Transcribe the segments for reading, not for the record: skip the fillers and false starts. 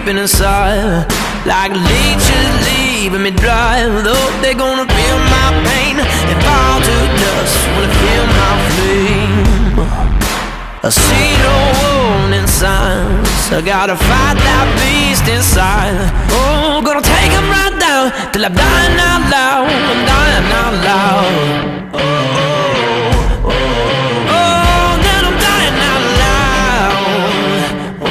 creeping inside, like leeches leaving me dry. Though they're gonna feel my pain and fall to dust when they feel my flame. I see no warning signs, I gotta fight that beast inside. Oh, gonna take him right down till I'm dying out loud, I'm dying out loud. Oh, oh, oh, oh, then I'm dying out loud. Oh, oh,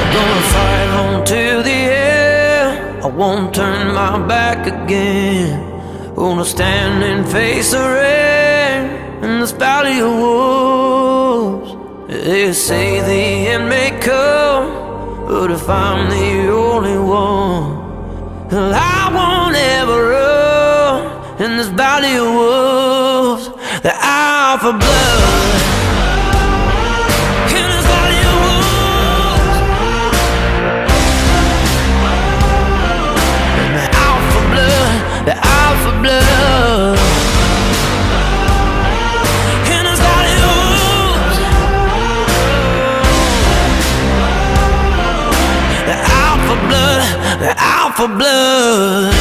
I'm gonna fight on to the end, I won't turn my back again. Gonna stand and face the rain in this valley of wolves. They say the end may come, but if I'm the only one, I won't ever run in this valley of wolves. The hour for blood in this valley of wolves. And the hour for blood, the hour for blood. They're out for blood.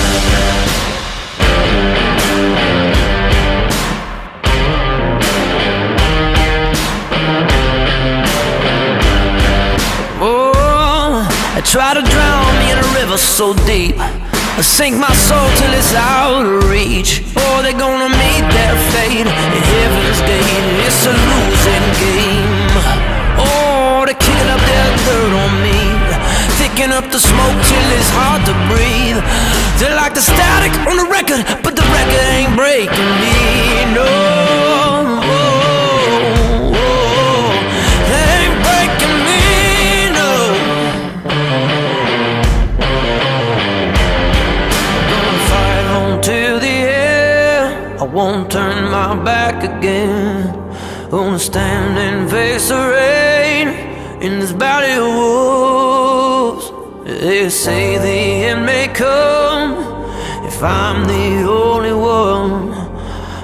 Oh, I try to drown me in a river so deep, I sink my soul till it's out of reach. Oh, they're gonna meet their fate at heaven's gate. It's a losing game. Oh, they kick up their dirt on me, picking up the smoke till it's hard to breathe. They're like the static on the record, but the record ain't breaking me, no. They ain't breaking me, no. I'm gonna fight on to the end, I won't turn my back again. Gonna stand and face the rain in this valley of wolves. They say the end may come if I'm the only one.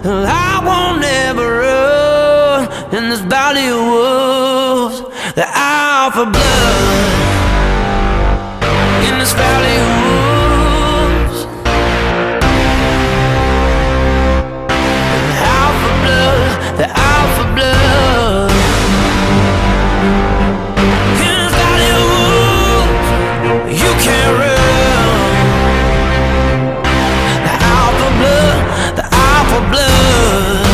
I won't ever run in this valley of wolves. The hour for blood in this valley of wolves. The hour for blood, the hour for blood. You can't run. The hour for blood, the hour for blood.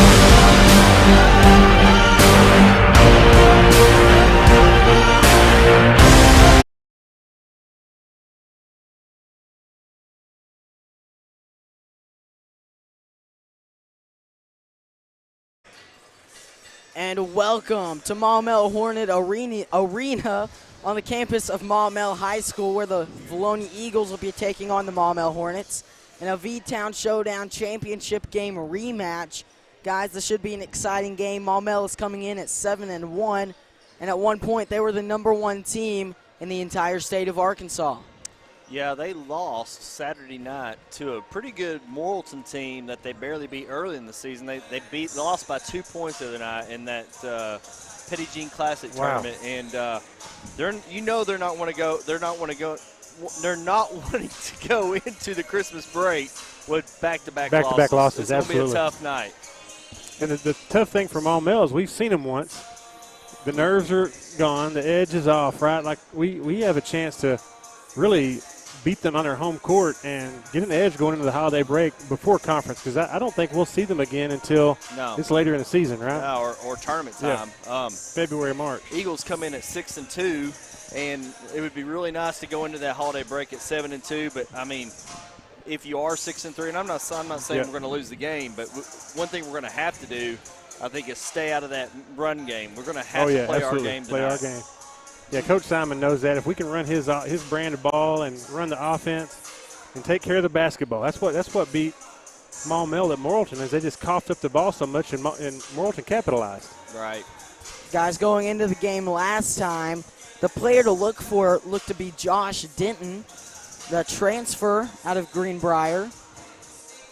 And welcome to Maumelle Hornet Arena on the campus of Maumelle High School, where the Vilonia Eagles will be taking on the Maumelle Hornets in a V-Town Showdown Championship game rematch. Guys, this should be an exciting game. Maumelle is coming in at 7-1, and at one point they were the #1 team in the entire state of Arkansas. Yeah, they lost Saturday night to a pretty good Morrilton team that they barely beat early in the season. They lost by 2 points the other night in that Petty Jean Classic tournament, and they're not wanting to go into the Christmas break with back-to-back losses. It's going to be a tough night. And the tough thing for Maumelle is we've seen them once. The nerves are gone. The edge is off, right? Like we have a chance to really beat them on their home court and get an edge going into the holiday break before conference, because I don't think we'll see them again until it's later in the season, right? No, or tournament time. Yeah. February, March. Eagles come in at 6-2, and it would be really nice to go into that holiday break at 7-2. But I mean, if you are 6-3, and I'm not saying we're going to lose the game, but one thing we're going to have to do, I think, is stay out of that run game. We're going to have to play our game tonight. Play our game. Yeah, Coach Simon knows that. If we can run his brand of ball and run the offense and take care of the basketball, that's what beat Maumelle at Morrilton, is they just coughed up the ball so much and Morrilton capitalized. Right. Guys, going into the game last time, the player to look for looked to be Josh Denton, the transfer out of Greenbrier.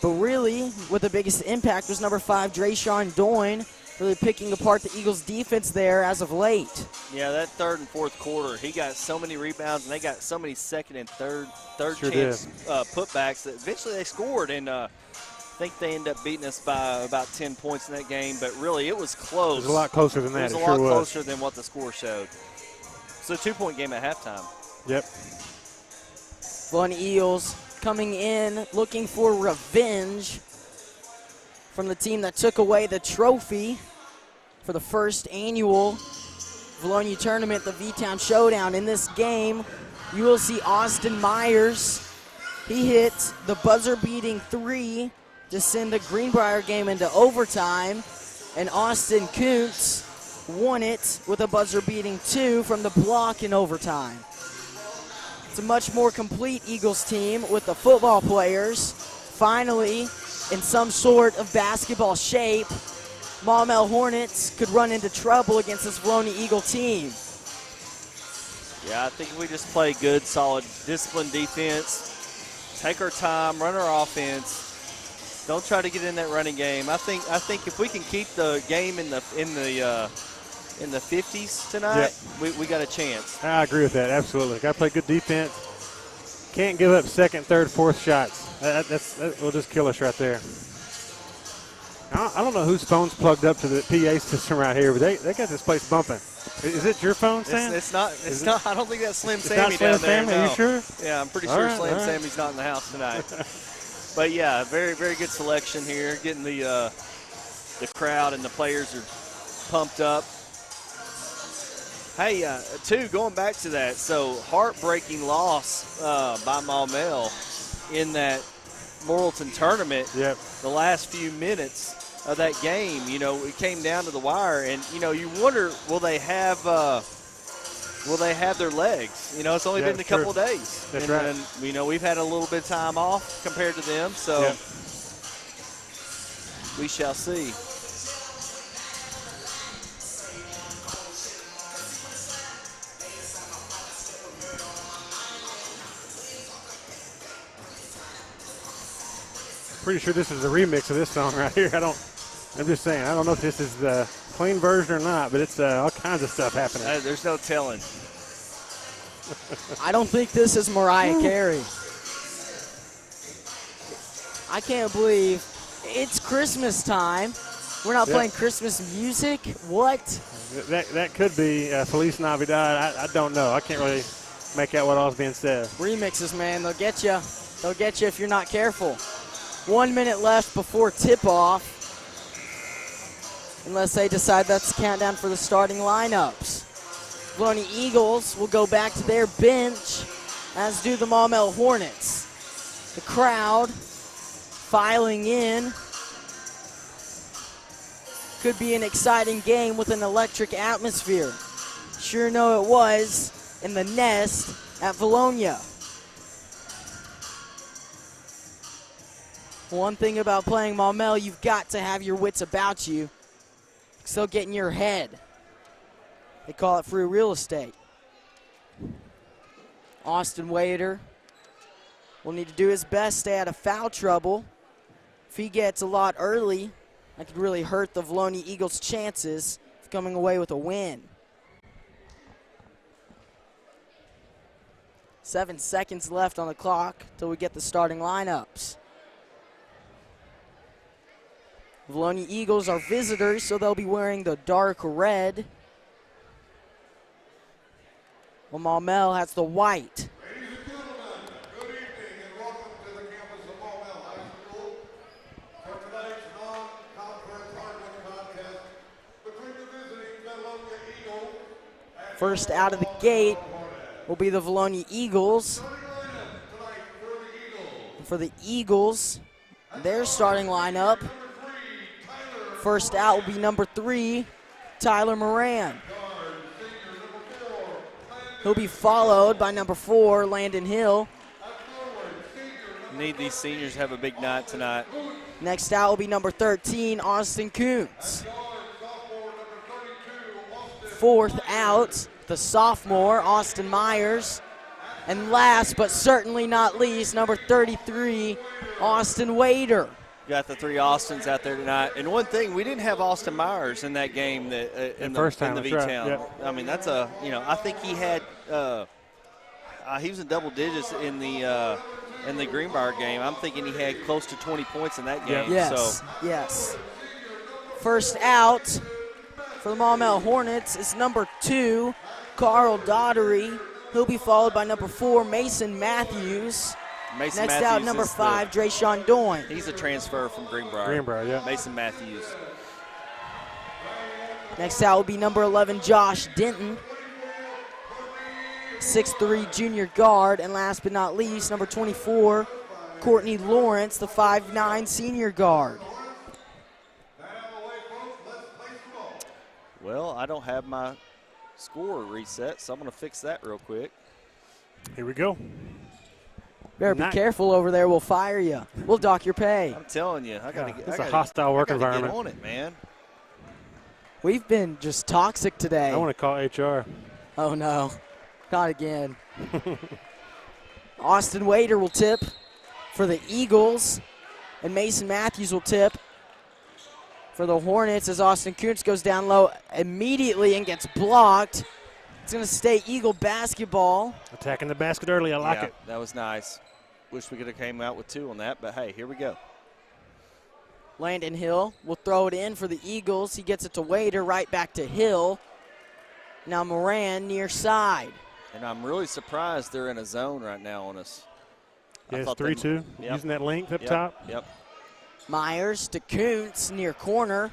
But really, with the biggest impact was number 5, Drayshawn Doyne, really picking apart the Eagles' defense there as of late. Yeah, that third and fourth quarter, he got so many rebounds, and they got so many second and third Sure chance putbacks that eventually they scored. And I think they ended up beating us by about 10 points in that game. But really, it was close. It was a lot closer than that. It was a lot closer than what the score showed. It's a 2-point game at halftime. Yep. Vilonia Eagles coming in looking for revenge from the team that took away the trophy for the first annual Vilonia tournament, the V-Town Showdown. In this game, you will see Austin Myers. He hit the buzzer-beating 3 to send the Greenbrier game into overtime, and Austin Kuntz won it with a buzzer-beating 2 from the block in overtime. It's a much more complete Eagles team with the football players finally in some sort of basketball shape. Maumelle Hornets could run into trouble against this Vilonia Eagle team. Yeah, I think if we just play good, solid, disciplined defense, take our time, run our offense, don't try to get in that running game. I think if we can keep the game in the 50s tonight, we got a chance. I agree with that, absolutely. Got to play good defense. Can't give up second, third, fourth shots. That will just kill us right there. I don't know whose phone's plugged up to the PA system right here, but they got this place bumping. Is it your phone, Sam? It's not. I don't think that's Slim It's Sammy not Slim down there. Sammy, No. Are you sure? Yeah, I'm pretty All sure right, Slim all right. Sammy's not in the house tonight. But yeah, very, very good selection here. Getting the crowd and the players are pumped up. Hey, going back to that, so heartbreaking loss by Maumelle in that Morrilton tournament. Yep. The last few minutes of that game, it came down to the wire, and you wonder, will they have their legs? It's only been a couple of days. That's and, right. And we've had a little bit of time off compared to them, so we shall see. Pretty sure this is a remix of this song right here. I'm just saying, I don't know if this is the clean version or not, but it's all kinds of stuff happening. There's no telling. I don't think this is Mariah Carey. I can't believe it's Christmas time. We're not playing Christmas music? What? That could be Feliz Navidad. I don't know. I can't really make out what all's being said. Remixes, man, they'll get you. They'll get you if you're not careful. 1 minute left before tip-off, unless they decide that's the countdown for the starting lineups. Vilonia Eagles will go back to their bench, as do the Maumelle Hornets. The crowd filing in. Could be an exciting game with an electric atmosphere. Sure know it was in the Nest at Vilonia. One thing about playing Maumelle, you've got to have your wits about you. Still get in your head. They call it free real estate. Austin Wader will need to do his best, stay out of foul trouble. If he gets a lot early, that could really hurt the Vilonia Eagles' chances of coming away with a win. 7 seconds left on the clock till we get the starting lineups. Vilonia Eagles are visitors, so they'll be wearing the dark red. Well, Maumelle has the white. Ladies and gentlemen, good evening and welcome to the campus of Maumelle High School for tonight's non-conference hardwood contest between the visiting Vilonia Eagles and First out of the gate will be the Vilonia Eagles. And for the Eagles, their starting lineup, first out will be number 3, Tyler Moran. He'll be followed by number 4, Landon Hill. Need these seniors to have a big night tonight. Next out will be number 13, Austin Kuntz. Fourth out, the sophomore, Austin Myers. And last but certainly not least, number 33, Austin Wader. Got the 3 Austins out there tonight. And one thing, we didn't have Austin Myers in that game in the V-Town. Right. Yep. I mean, that's I think he had he was in double digits in the Greenbrier game. I'm thinking he had close to 20 points in that game. Yes, So. yes. First out for the Maumelle Hornets is number 2, Carl Daughtery. He'll be followed by number 4, Mason Matthews. Next Matthews out, number 5, Drayshawn Doyne. He's a transfer from Greenbrier. Greenbrier, yeah. Mason Matthews. Next out will be number 11, Josh Denton. 6'3" junior guard. And last but not least, number 24, Courtney Lawrence, the 5'9" senior guard. Well, I don't have my score reset, so I'm going to fix that real quick. Here we go. Better be careful over there. We'll fire you. We'll dock your pay. I'm telling you, I got to get. It's a hostile work environment. Get on it, man. We've been just toxic today. I want to call HR. Oh, no. Not again. Austin Wader will tip for the Eagles, and Mason Matthews will tip for the Hornets as Austin Kuntz goes down low immediately and gets blocked. It's going to stay Eagle basketball. Attacking the basket early. I like it. That was nice. Wish we could have came out with 2 on that, but hey, here we go. Landon Hill will throw it in for the Eagles. He gets it to Wader, right back to Hill. Now Moran near side. And I'm really surprised they're in a zone right now on us. Yeah, it's 3-2. Yep. Using that length up top. Yep. Myers to Kuntz near corner.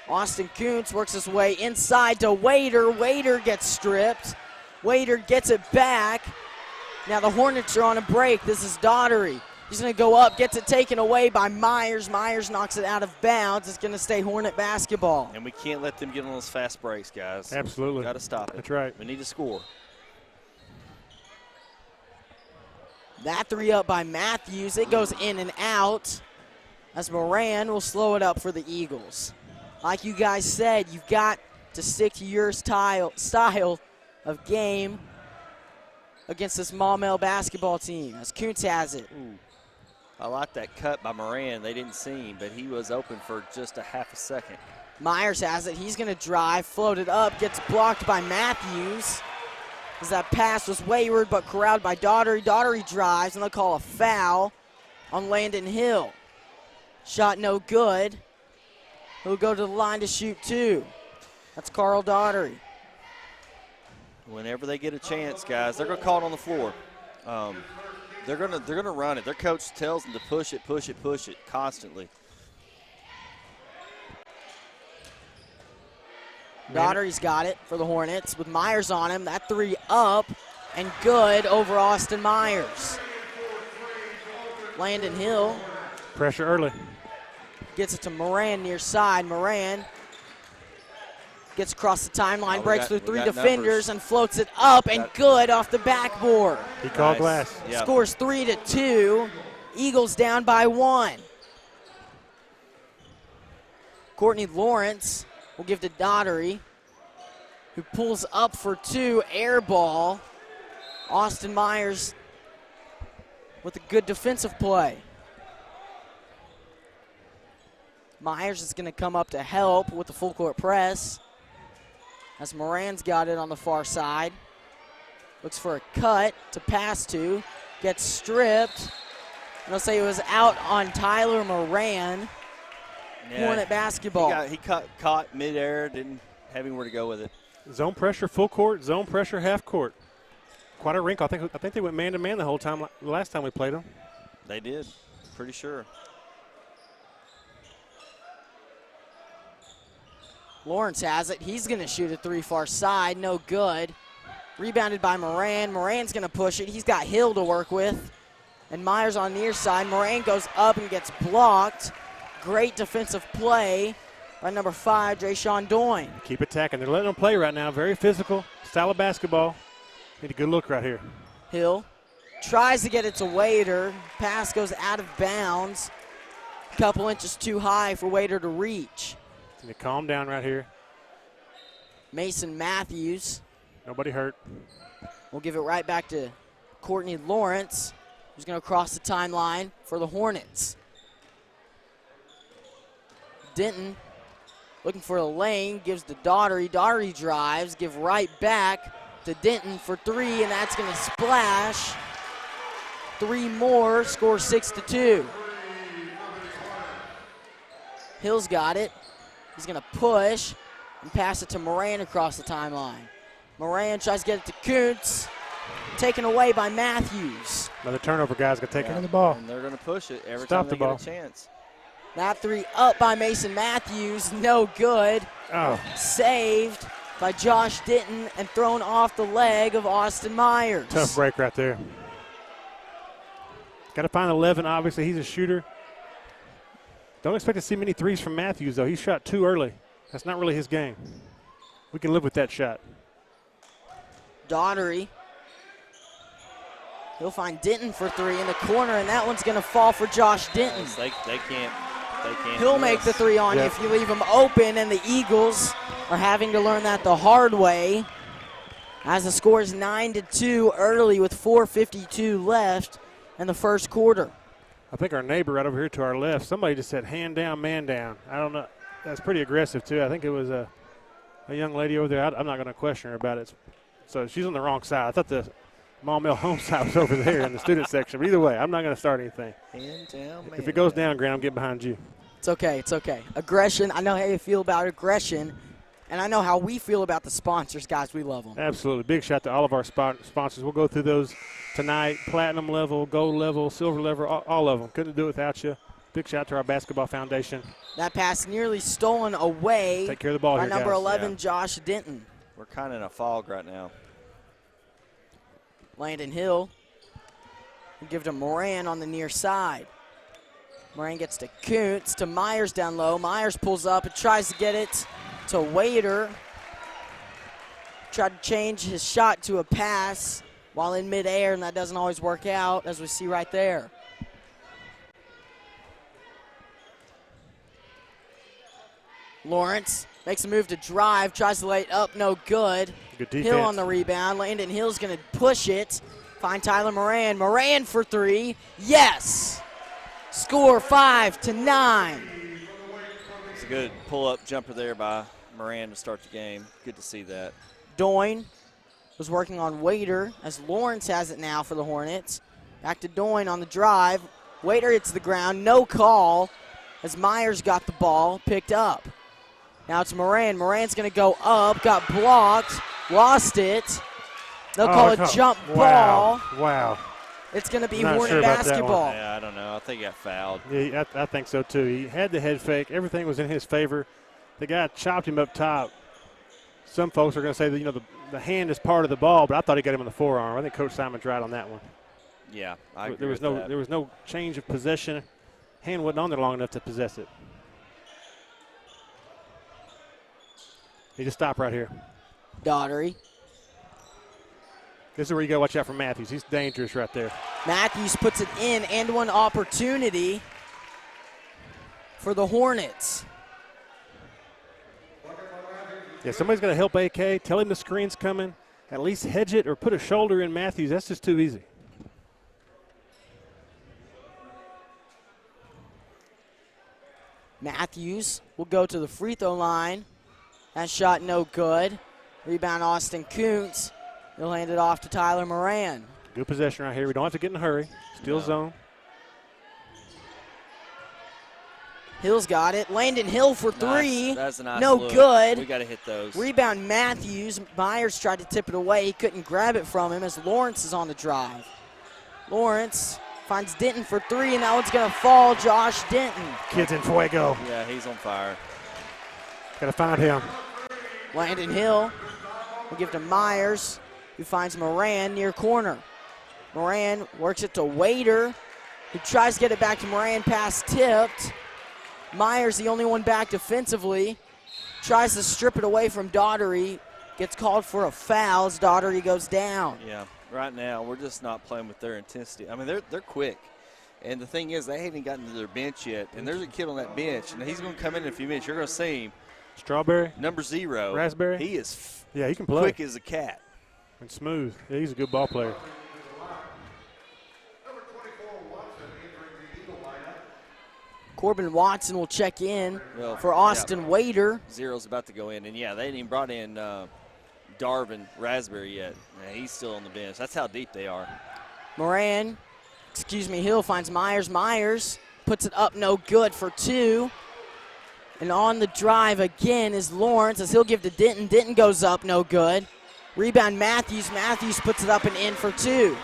Austin Kuntz works his way inside to Wader. Wader gets stripped. Wader gets it back. Now the Hornets are on a break. This is Daughtery. He's going to go up, gets it taken away by Myers. Myers knocks it out of bounds. It's going to stay Hornet basketball. And we can't let them get on those fast breaks, guys. Absolutely. Got to stop it. That's right. We need to score. That 3 up by Matthews. It goes in and out as Moran will slow it up for the Eagles. Like you guys said, you've got to stick to your style of game against this Maumelle basketball team as Kuntz has it. Ooh. I like that cut by Moran. They didn't see him, but he was open for just a half a second. Myers has it. He's going to drive, float it up, gets blocked by Matthews. As that pass was wayward but corralled by Daughtery. Daughtery drives, and they'll call a foul on Landon Hill. Shot no good. He'll go to the line to shoot 2. That's Carl Daughtery. Whenever they get a chance, guys, they're going to call it on the floor. They're gonna run it. Their coach tells them to push it constantly. Daughtery's got it for the Hornets with Myers on him. That 3 up and good over Austin Myers. Landon Hill Pressure early. gets it to Moran near side. Moran gets across the timeline, breaks through 3 defenders, and floats it up and good off the backboard. He called glass. Yep. Scores 3-2. Eagles down by 1. Courtney Lawrence will give to Daughtery, who pulls up for 2, air ball. Austin Myers with a good defensive play. Myers is going to come up to help with the full court press. As Moran's got it on the far side. Looks for a cut to pass to. Gets stripped. And they'll say it was out on Tyler Moran. Yeah, Hornet basketball. He caught midair, didn't have anywhere to go with it. Zone pressure, full court. Zone pressure, half court. Quite a wrinkle. I think they went man-to-man the whole time, the last time we played them. They did, pretty sure. Lawrence has it. He's going to shoot a 3 far side. No good. Rebounded by Moran. Moran's going to push it. He's got Hill to work with. And Myers on the near side. Moran goes up and gets blocked. Great defensive play by number 5, Drayshawn Doyne. Keep attacking. They're letting them play right now. Very physical style of basketball. Need a good look right here. Hill tries to get it to Wader. Pass goes out of bounds. A couple inches too high for Wader to reach. Need to calm down right here. Mason Matthews Nobody hurt. will give it right back to Courtney Lawrence, who's going to cross the timeline for the Hornets. Denton looking for a lane, gives to Daughtery. Daughtery drives, give right back to Denton for 3, and that's going to splash. 3 more, score 6-2. Hill's got it. He's going to push and pass it to Moran across the timeline. Moran tries to get it to Kuntz. Taken away by Matthews. Another turnover, guys. Got to take care of the ball. And they're going to push it every Stop time the they ball. get a chance. That 3 up by Mason Matthews. No good. Oh, Saved by Josh Denton and thrown off the leg of Austin Myers. tough break right there. Got to find 11. Obviously, he's a shooter. Don't expect to see many threes from Matthews, though. He shot too early. That's not really his game. We can live with that shot. Daughtery. He'll find Denton for 3 in the corner, and that one's going to fall for Josh Denton. They can't. He'll make the 3 on you if you leave him open, and the Eagles are having to learn that the hard way as the score is 9-2 early with 4:52 left in the first quarter. I think our neighbor right over here to our left, somebody just said hand down, man down. I don't know. That's pretty aggressive, too. I think it was a young lady over there. I'm not going to question her about it. So she's on the wrong side. I thought the Maumelle home side was over there in the student section. But either way, I'm not going to start anything. Hand down, man If it goes down, Grant, I'm getting behind you. It's okay, it's okay. Aggression, I know how you feel about aggression, and I know how we feel about the sponsors, guys. We love them. Absolutely. Big shout to all of our sponsors. We'll go through those tonight. Platinum level, gold level, silver level, all of them. Couldn't do it without you. Big shout to our basketball foundation. That pass nearly stolen away Take care of the ball by here, number guys. 11, Yeah. Josh Denton. We're kind of in a fog right now. Landon Hill will give to Moran on the near side. Moran gets to Kuntz, to Myers down low. Myers pulls up and tries to get it to Wader. Tried to change his shot to a pass while in midair, and that doesn't always work out, as we see right there. Lawrence makes a move to drive, tries to lay it up, no good. Good defense. Hill on the rebound. Landon Hill's going to push it. Find Tyler Moran. Moran for 3. Yes! Score 5-9. It's a good pull-up jumper there by Moran to start the game. Good to see that. Doyne was working on Wader as Lawrence has it now for the Hornets. Back to Doyne on the drive. Wader hits the ground. No call as Myers got the ball picked up. Now it's Moran. Moran's going to go up. Got blocked. Lost it. They'll call it jump ball. Wow. It's going to be Not Hornet sure about that basketball. Yeah, I don't know. I think he got fouled. Yeah, I think so, too. He had the head fake. Everything was in his favor. The guy chopped him up top. Some folks are going to say that, the hand is part of the ball, but I thought he got him on the forearm. I think Coach Simon's right on that one. Yeah, I agree There was with that. There was no change of possession. Hand wasn't on there long enough to possess it. He just stopped right here. Daughtery. This is where you got to watch out for Matthews. He's dangerous right there. Matthews puts it in, and one opportunity for the Hornets. Yeah, somebody's got to help AK. Tell him the screen's coming. At least hedge it or put a shoulder in Matthews. That's just too easy. Matthews will go to the free throw line. That shot no good. Rebound Austin Kuntz. He'll hand it off to Tyler Moran. Good possession right here. We don't have to get in a hurry. Still zone. Hill's got it. Landon Hill for 3. That's a nice no look. good. We got to hit those. Rebound Matthews. Myers tried to tip it away. He couldn't grab it from him as Lawrence is on the drive. Lawrence finds Denton for 3, and that one's going to fall. Josh Denton. Kid's in fuego. Yeah, he's on fire. Got to find him. Landon Hill will give to Myers, who finds Moran near corner. Moran works it to Wader, who tries to get it back to Moran, pass tipped. Myers, the only one back defensively, tries to strip it away from Daughtery, gets called for a foul as Daughtery goes down. Yeah, right now we're just not playing with their intensity. I mean, they're quick. And the thing is, they haven't gotten to their bench yet. And there's a kid on that bench, and he's going to come in a few minutes. You're going to see him. Strawberry. Number 0. Raspberry. He is Yeah, he can play. quick as a cat. And smooth. Yeah, he's a good ball player. Corbin Watson will check in Well, for Austin Wader. Zero's about to go in. And, yeah, they didn't even brought in Darvin Raspberry yet. Yeah, he's still on the bench. That's how deep they are. Hill finds Myers. Myers puts it up, no good for 2. And on the drive again is Lawrence as he'll give to Denton. Denton goes up, no good. Rebound Matthews. Matthews puts it up and in for 2.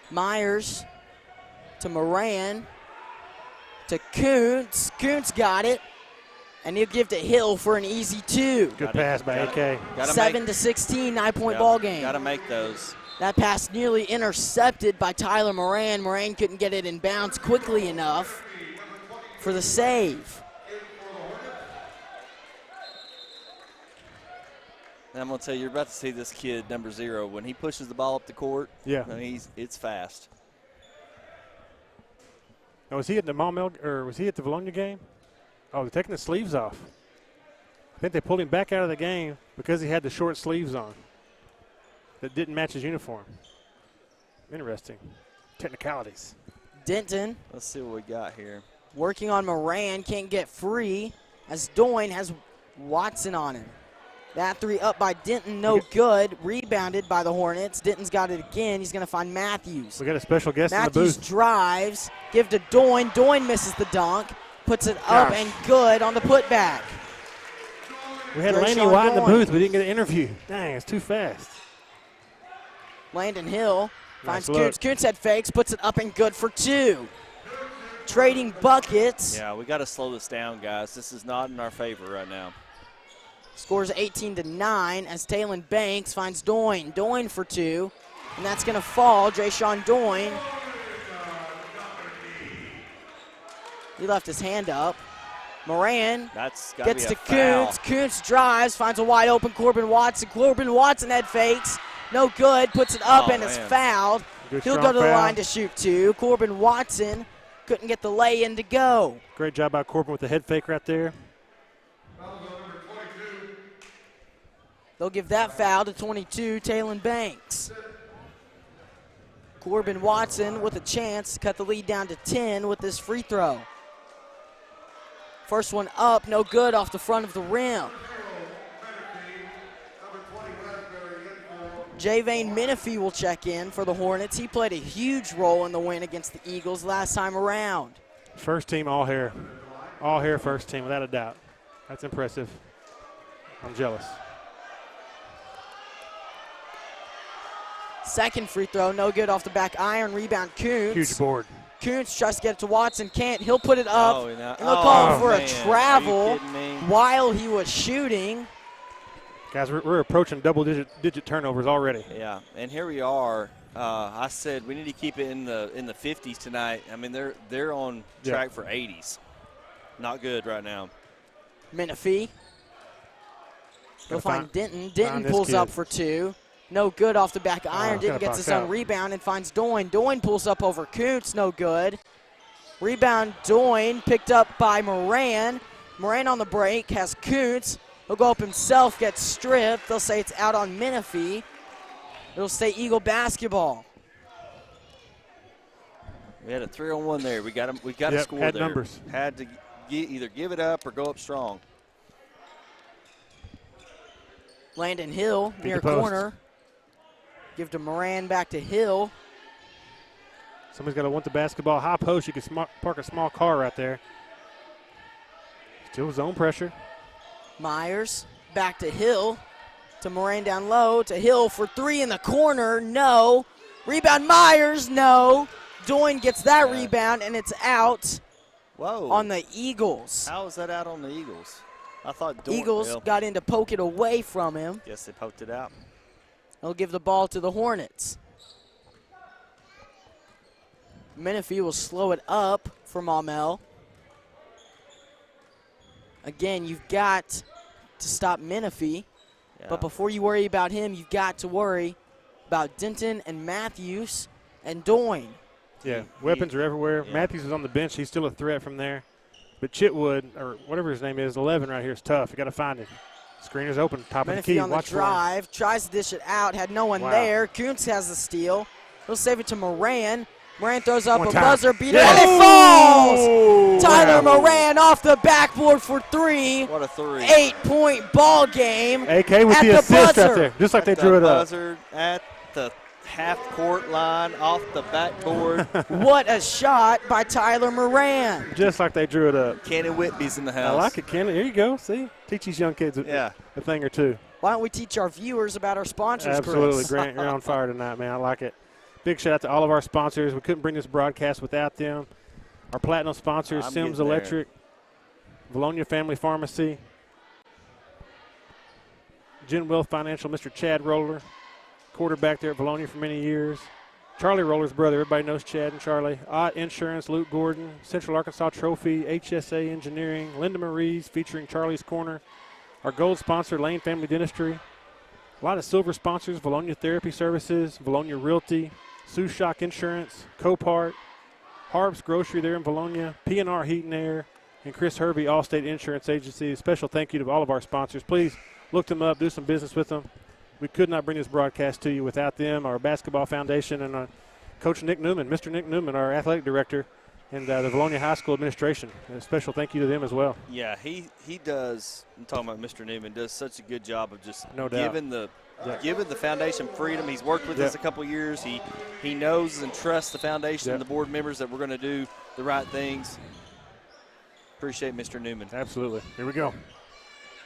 Myers to Moran to Kuntz. Kuntz got it. And he'll give to Hill for an easy 2. Good pass by AK. 7-16, 9-point ball game. Got to make those. That pass nearly intercepted by Tyler Moran. Moran couldn't get it in bounds quickly enough for the save. And I'm going to tell you, you're about to see this kid, number 0, when he pushes the ball up the court, yeah, I mean, it's fast. Now, was he at the Maumelle, or was he at the Vilonia game? Oh, they're taking the sleeves off. I think they pulled him back out of the game because he had the short sleeves on that didn't match his uniform. Interesting. Technicalities. Denton. Let's see what we got here. Working on Moran, can't get free as Doyne has Watson on him. That 3 up by Denton, no good. Rebounded by the Hornets. Denton's got it again. He's going to find Matthews. We got a special guest in the Matthews booth. drives, give to Doyne. Doyne misses the dunk. Puts it up and good on the putback. We had Laney White in the booth. We didn't get an interview. Dang, it's too fast. Landon Hill finds Nice Kuntz. Kuntz had fakes, puts it up and good for 2. Trading buckets. Yeah, we got to slow this down, guys. This is not in our favor right now. Scores 18-9 as Talon Banks finds Doyne. Doyne for 2, and that's going to fall. Drayshawn Doyne. He left his hand up. Moran gets to Kuntz. Kuntz drives, finds a wide open Corbin Watson. Corbin Watson had fakes. No good. Puts it up and is fouled. He'll go to the line to shoot 2. Corbin Watson couldn't get the lay-in to go. Great job by Corbin with the head fake right there. They'll give that foul to 22, Talon Banks. Corbin Watson with a chance to cut the lead down to 10 with this free throw. First one up, no good off the front of the rim. Javane Menifee will check in for the Hornets. He played a huge role in the win against the Eagles last time around. First team all hair. All hair first team, without a doubt. That's impressive. I'm jealous. Second free throw, no good off the back iron. Rebound, Kuntz. Huge board. Kuntz tries to get it to Watson, can't. He'll put it up. Oh, and they'll call him for a travel Are you kidding me? while he was shooting. Guys, we're approaching double-digit turnovers already. Yeah, and here we are. I said we need to keep it in the 50s tonight. I mean, they're on track for 80s. Not good right now. Menifee. He'll find Denton. Denton pulls up for 2. No good off the back iron. Denton gets his own rebound and finds Doyne. Doyne pulls up over Kuntz. No good. Rebound Doyne picked up by Moran. Moran on the break has Kuntz. He'll go up himself, gets stripped. They'll say it's out on Menifee. It'll stay Eagle basketball. We had a 3-on-1 there. We got to score had there. numbers. Had to either give it up or go up strong. Landon Hill near corner. Give to Moran, back to Hill. Somebody's got to want the basketball. High post, you can park a small car right there. Still zone pressure. Myers back to Hill. To Moran down low. To Hill for 3 in the corner. No. Rebound Myers. No. Doyne gets that rebound, and it's out on the Eagles. How is that out on the Eagles? I thought Doyne. Eagles got in to poke it away from him. Yes, they poked it out. They'll give the ball to the Hornets. Menifee will slow it up for Maumelle. Again, you've got to stop Menifee. Yeah. But before you worry about him, you've got to worry about Denton and Matthews and Doyne. Yeah, weapons are everywhere. Yeah. Matthews is on the bench. He's still a threat from there. But Chitwood, or whatever his name is, 11 right here, is tough. You got to find him. Screen is open, top of the key. On the drive, tries to dish it out, had no one there. Kuntz has the steal. He'll save it to Moran. Moran throws up One a time. buzzer beater, Yes. and it falls! Oh, Tyler wow. Moran off the backboard for 3. What a 3. 8-point ball game. AK with at the assist buzzer. right there, just like they At drew the it up. buzzer, at the half-court line, off the backboard. What a shot by Tyler Moran. Just like they drew it up. Kenny Whitby's in the house. I like it, Ken. Here you go. See? Teach these young kids Yeah. a thing or two. Why don't we teach our viewers about our sponsors, Absolutely. Chris? Grant, you're on fire tonight, man. I like it. Big shout out to all of our sponsors. We couldn't bring this broadcast without them. Our platinum sponsors, I'm Sims getting there. Electric, Vilonia Family Pharmacy, Gen Wealth Financial, Mr. Chad Roller, quarterback there at Vilonia for many years. Charlie Roller's brother, everybody knows Chad and Charlie. Ott Insurance, Luke Gordon, Central Arkansas Trophy, HSA Engineering, Linda Marie's featuring Charlie's Corner. Our gold sponsor, Lane Family Dentistry. A lot of silver sponsors, Vilonia Therapy Services, Vilonia Realty, Sioux Shock Insurance, Copart, Harb's Grocery there in Vilonia, P&R Heat and Air, and Chris Hervey, Allstate Insurance Agency. A special thank you to all of our sponsors. Please look them up, do some business with them. We could not bring this broadcast to you without them, our basketball foundation, and Coach Nick Newman, Mr. Nick Newman, our athletic director, and the Vilonia High School administration. A special thank you to them as well. Yeah, he does. I'm talking about Mr. Newman. Does such a good job of just No doubt. giving the foundation freedom. He's worked with us a couple of years. He knows and trusts the foundation and the board members that we're going to do the right things. Appreciate Mr. Newman. Absolutely. Here we go.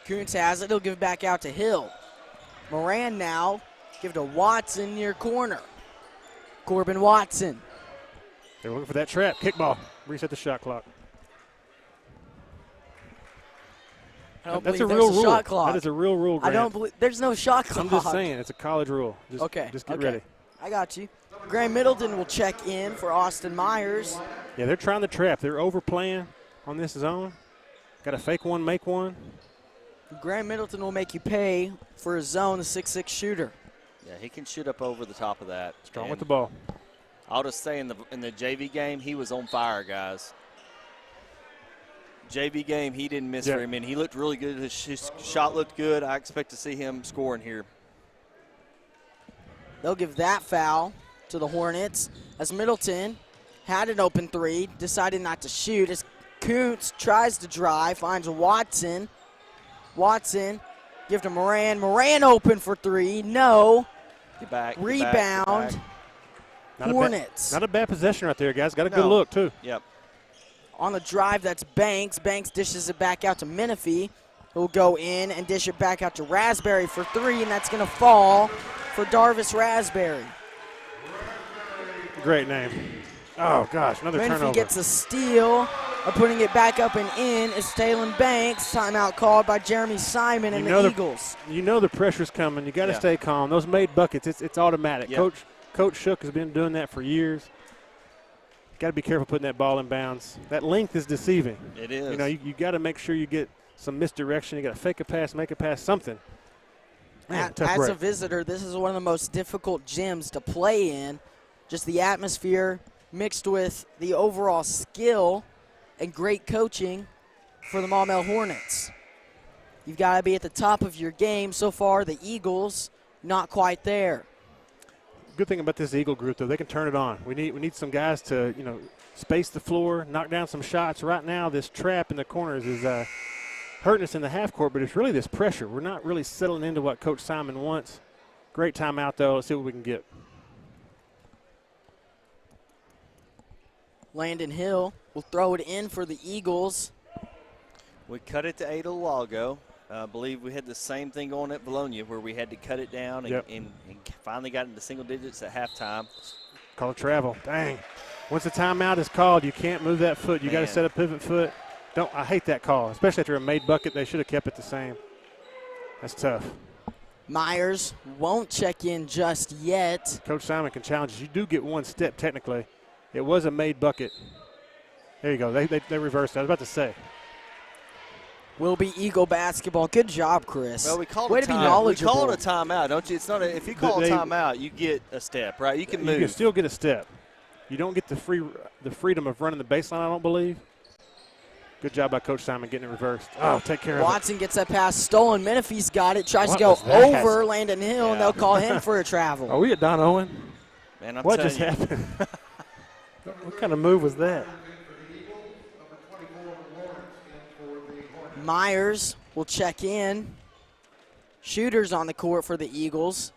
Kuntz has it. He'll give it back out to Hill. Moran now. Give it to Watson near corner. Corbin Watson. They were looking for that trap. Kickball. Reset the shot clock. I don't That's a believe real there's a rule. shot clock. That is a real rule, Grant. I don't believe there's no shot clock. I'm just saying, it's a college rule. Just get ready. I got you. Graham Middleton will check in for Austin Myers. Yeah, they're trying to trap. They're overplaying on this zone. Got to fake one, make one. Graham Middleton will make you pay for his zone, the 6'6 shooter. Yeah, he can shoot up over the top of that. Strong And with the ball. I'll just say in the JV game, he was on fire, guys. JV game, he didn't miss very many. He looked really good. His shot looked good. I expect to see him scoring here. They'll give that foul to the Hornets as Middleton had an open 3, decided not to shoot as Kuntz tries to drive, finds Watson. Watson, give to Moran. Moran open for 3, no. Get back. Rebound. Get back. Hornets. Not a bad possession right there, guys. Got a good look, too. Yep. On the drive, that's Banks. Banks dishes it back out to Menifee, who'll go in and dish it back out to Raspberry for 3, and that's going to fall for Darvis Raspberry. Great name. Oh, gosh, another Menifee turnover. gets a steal. Putting it back up and in is Talon Banks. Timeout called by Jeremy Simon and the Eagles. You know the pressure's coming. You got to stay calm. Those made buckets, it's automatic. Yep. Coach Shook has been doing that for years. Got to be careful putting that ball in bounds. That length is deceiving. It is. You know, you got to make sure you get some misdirection. You got to fake a pass, make a pass, something. Man, tough As break. a visitor, this is one of the most difficult gyms to play in. Just the atmosphere mixed with the overall skill and great coaching for the Maumelle Hornets. You've got to be at the top of your game. So far, the Eagles not quite there. Good thing about this Eagle group, though, they can turn it on. We need some guys to, space the floor, knock down some shots. Right now, this trap in the corners is hurting us in the half court, but it's really this pressure. We're not really settling into what Coach Simon wants. Great timeout, though. Let's see what we can get. Landon Hill will throw it in for the Eagles. We cut it to 8 a while ago. I believe we had the same thing going at Vilonia where we had to cut it down and finally got into single digits at halftime. Call it travel. Dang. Once the timeout is called, you can't move that foot. You got to set a pivot foot. I hate that call, especially after a made bucket. They should have kept it the same. That's tough. Myers won't check in just yet. Coach Simon can challenge us. You do get one step technically. It was a made bucket. There you go. They reversed it. I was about to say. Will be Eagle basketball. Good job, Chris. Well, we called Way a to be time. knowledgeable. We call it a timeout, don't you? It's not if you call a timeout, you get a step, right? You can move. You can still get a step. You don't get the freedom of running the baseline, I don't believe. Good job by Coach Simon getting it reversed. Oh, take care of it. Watson gets that pass stolen. Menifee's got it. Tries to go over Landon Hill, and they'll call him for a travel. Are we at Don Owen? Man, I'm what telling just you. happened? What kind of move was that? Myers will check in. Shooters on the court for the Eagles.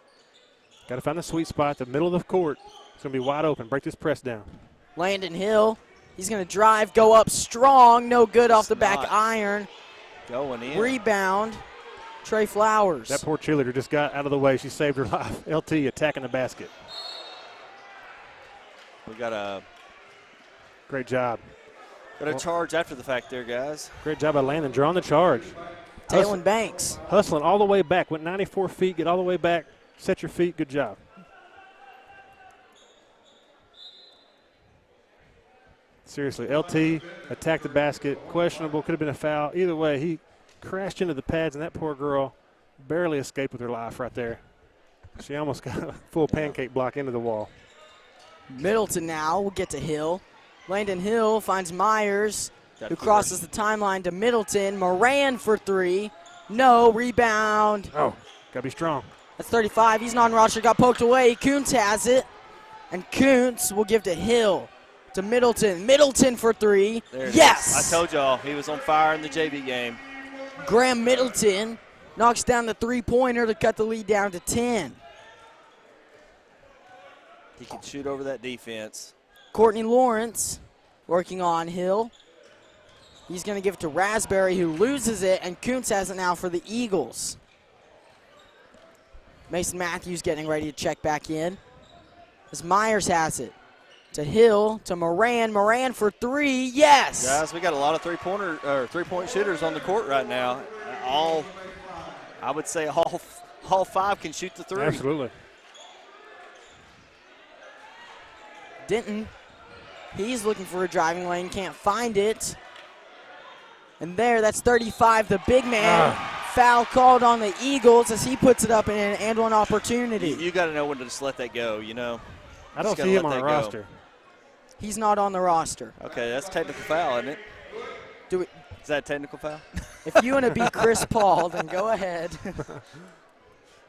Got to find the sweet spot, the middle of the court. It's going to be wide open. Break this press down. Landon Hill, he's going to drive, go up strong, no good off the back iron. Going in. Rebound, Trey Flowers. That poor cheerleader just got out of the way. She saved her life. LT attacking the basket. We got a Great job. charge after the fact there, guys. Great job by Landon, drawing the charge. Taylon Banks. Hustling all the way back. Went 94 feet, get all the way back. Set your feet. Good job. Seriously, LT attacked the basket. Questionable. Could have been a foul. Either way, he crashed into the pads, and that poor girl barely escaped with her life right there. She almost got a full pancake block into the wall. Middleton now will get to Hill. Landon Hill finds Myers, who crosses the timeline to Middleton. Moran for three. No. Rebound. Oh, got to be strong. That's 35. He's non-roster. Got poked away. Kuntz has it. And Kuntz will give to Hill. To Middleton. Middleton for three. There it yes! is. I told y'all he was on fire in the JV game. Graham Middleton knocks down the three-pointer to cut the lead down to 10. He can shoot over that defense. Courtney Lawrence working on Hill. He's going to give it to Raspberry, who loses it, and Kuntz has it now for the Eagles. Mason Matthews getting ready to check back in. As Myers has it. To Hill, to Moran. Moran for three, yes! Guys, we got a lot of three-point shooters on the court right now. I would say all five can shoot the three. Absolutely. Denton, he's looking for a driving lane, can't find it. And there, that's 35, the big man. Foul called on the Eagles as he puts it up in an and one opportunity. You got to know when to just let that go, you know. I don't see him on the roster. He's not on the roster. Okay, that's a technical foul, isn't it? Is that a technical foul? If you want to be Chris Paul, then go ahead.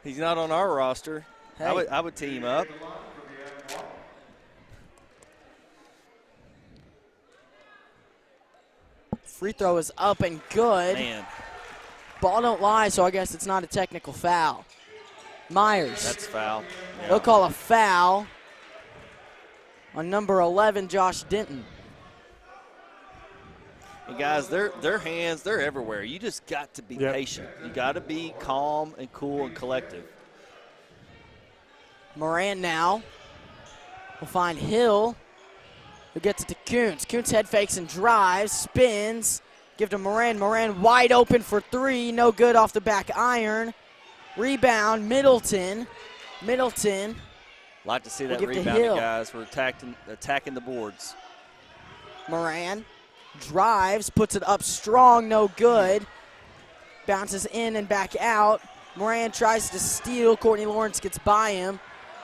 He's not on our roster. Hey. I would tee him up. Free throw is up and good. Man, Ball don't lie, so I guess it's not a technical foul. Myers. that's foul. Yeah. They'll call a foul on number 11, Josh Denton. And guys, their hands, they're everywhere. You just got to be patient. You got to be calm and cool and collective. Moran now will find Hill, who gets it to Kuntz. Kuntz head fakes and drives, spins, give to Moran. Moran wide open for three, no good off the back iron. Rebound, Middleton. Like to see that We'll give to rebounding, Hill. guys. We're attacking the boards. Moran drives, puts it up strong, no good. Bounces in and back out. Moran tries to steal. Courtney Lawrence gets by him.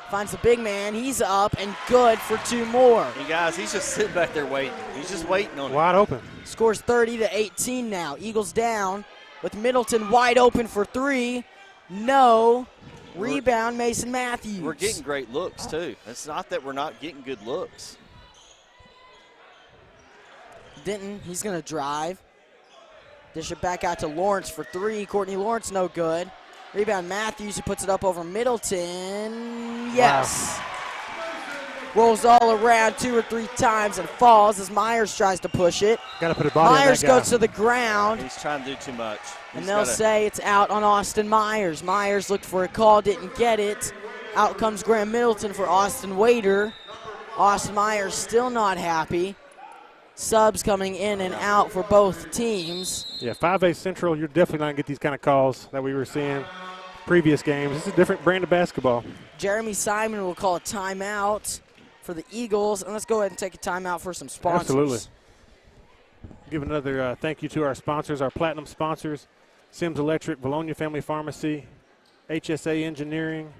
Finds the big man. He's up and good for two more. Hey, guys, he's just sitting back there waiting. He's just waiting on it. Wide open. Scores 30-18 now. Eagles down with Middleton wide open for three. No. Rebound, Mason Matthews. We're getting great looks, too. It's not that we're not getting good looks. Denton, he's going to drive. Dish it back out to Lawrence for three. Courtney Lawrence, no good. Rebound, Matthews, who puts it up over Middleton. Yes. Wow. Rolls all around 2 or 3 times and falls as Myers tries to push it. Got to put a body on that Myers guy. goes to the ground. He's trying to do too much. And they'll say it's out on Austin Myers. Myers looked for a call, didn't get it. Out comes Graham Middleton for Austin Wader. Austin Myers still not happy. Subs coming in and out for both teams. Yeah, 5A Central, you're definitely not going to get these kind of calls that we were seeing previous games. This is a different brand of basketball. Jeremy Simon will call a timeout for the Eagles. And let's go ahead and take a timeout for some sponsors. Absolutely. Give another thank you to our sponsors, our platinum sponsors, Sims Electric, Vilonia Family Pharmacy, HSA Engineering.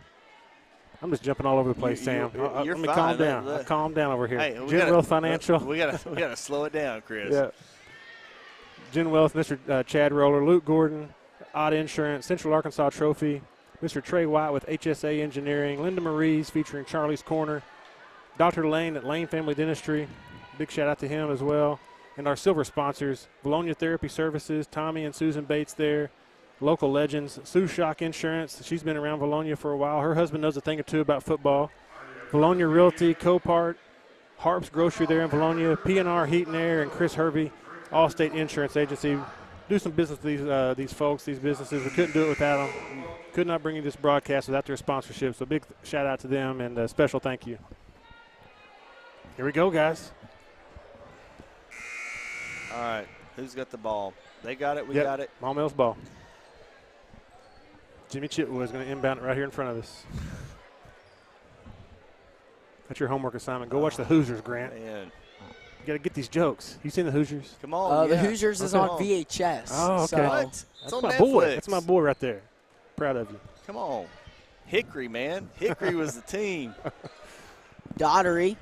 I'm just jumping all over the place, Sam. You're let me fine. calm down. I'll calm down over here. Hey, Gen Wealth Financial. We gotta slow it down, Chris. Yeah. Gen Wealth, Mr. Chad Roller, Luke Gordon, Odd Insurance, Central Arkansas Trophy, Mr. Trey White with HSA Engineering, Linda Marie's featuring Charlie's Corner, Dr. Lane at Lane Family Dentistry. Big shout out to him as well. And our silver sponsors, Vilonia Therapy Services, Tommy and Susan Bates there. Local legends, Sue Shock Insurance. She's been around Vilonia for a while. Her husband knows a thing or two about football. Vilonia Realty, Copart, Harps Grocery there in Vilonia, P&R Heat and Air, and Chris Hervey, Allstate Insurance Agency. Do some business with these folks, these businesses. We couldn't do it without them. Could not bring you this broadcast without their sponsorship. So big shout out to them and a special thank you. Here we go, guys. All right, who's got the ball? They got it, we Yep, got it. Maumelle's ball. Jimmy Chitwood is going to inbound it right here in front of us. That's your homework assignment. Go watch the Hoosiers, Grant. Man. You got to get these jokes. You seen the Hoosiers? Come on, The Hoosiers is on Okay. VHS. Oh, okay. So What? That's It's on my Netflix. boy. That's my boy right there. Proud of you. Come on. Hickory, man. Hickory was the team. Daughtery.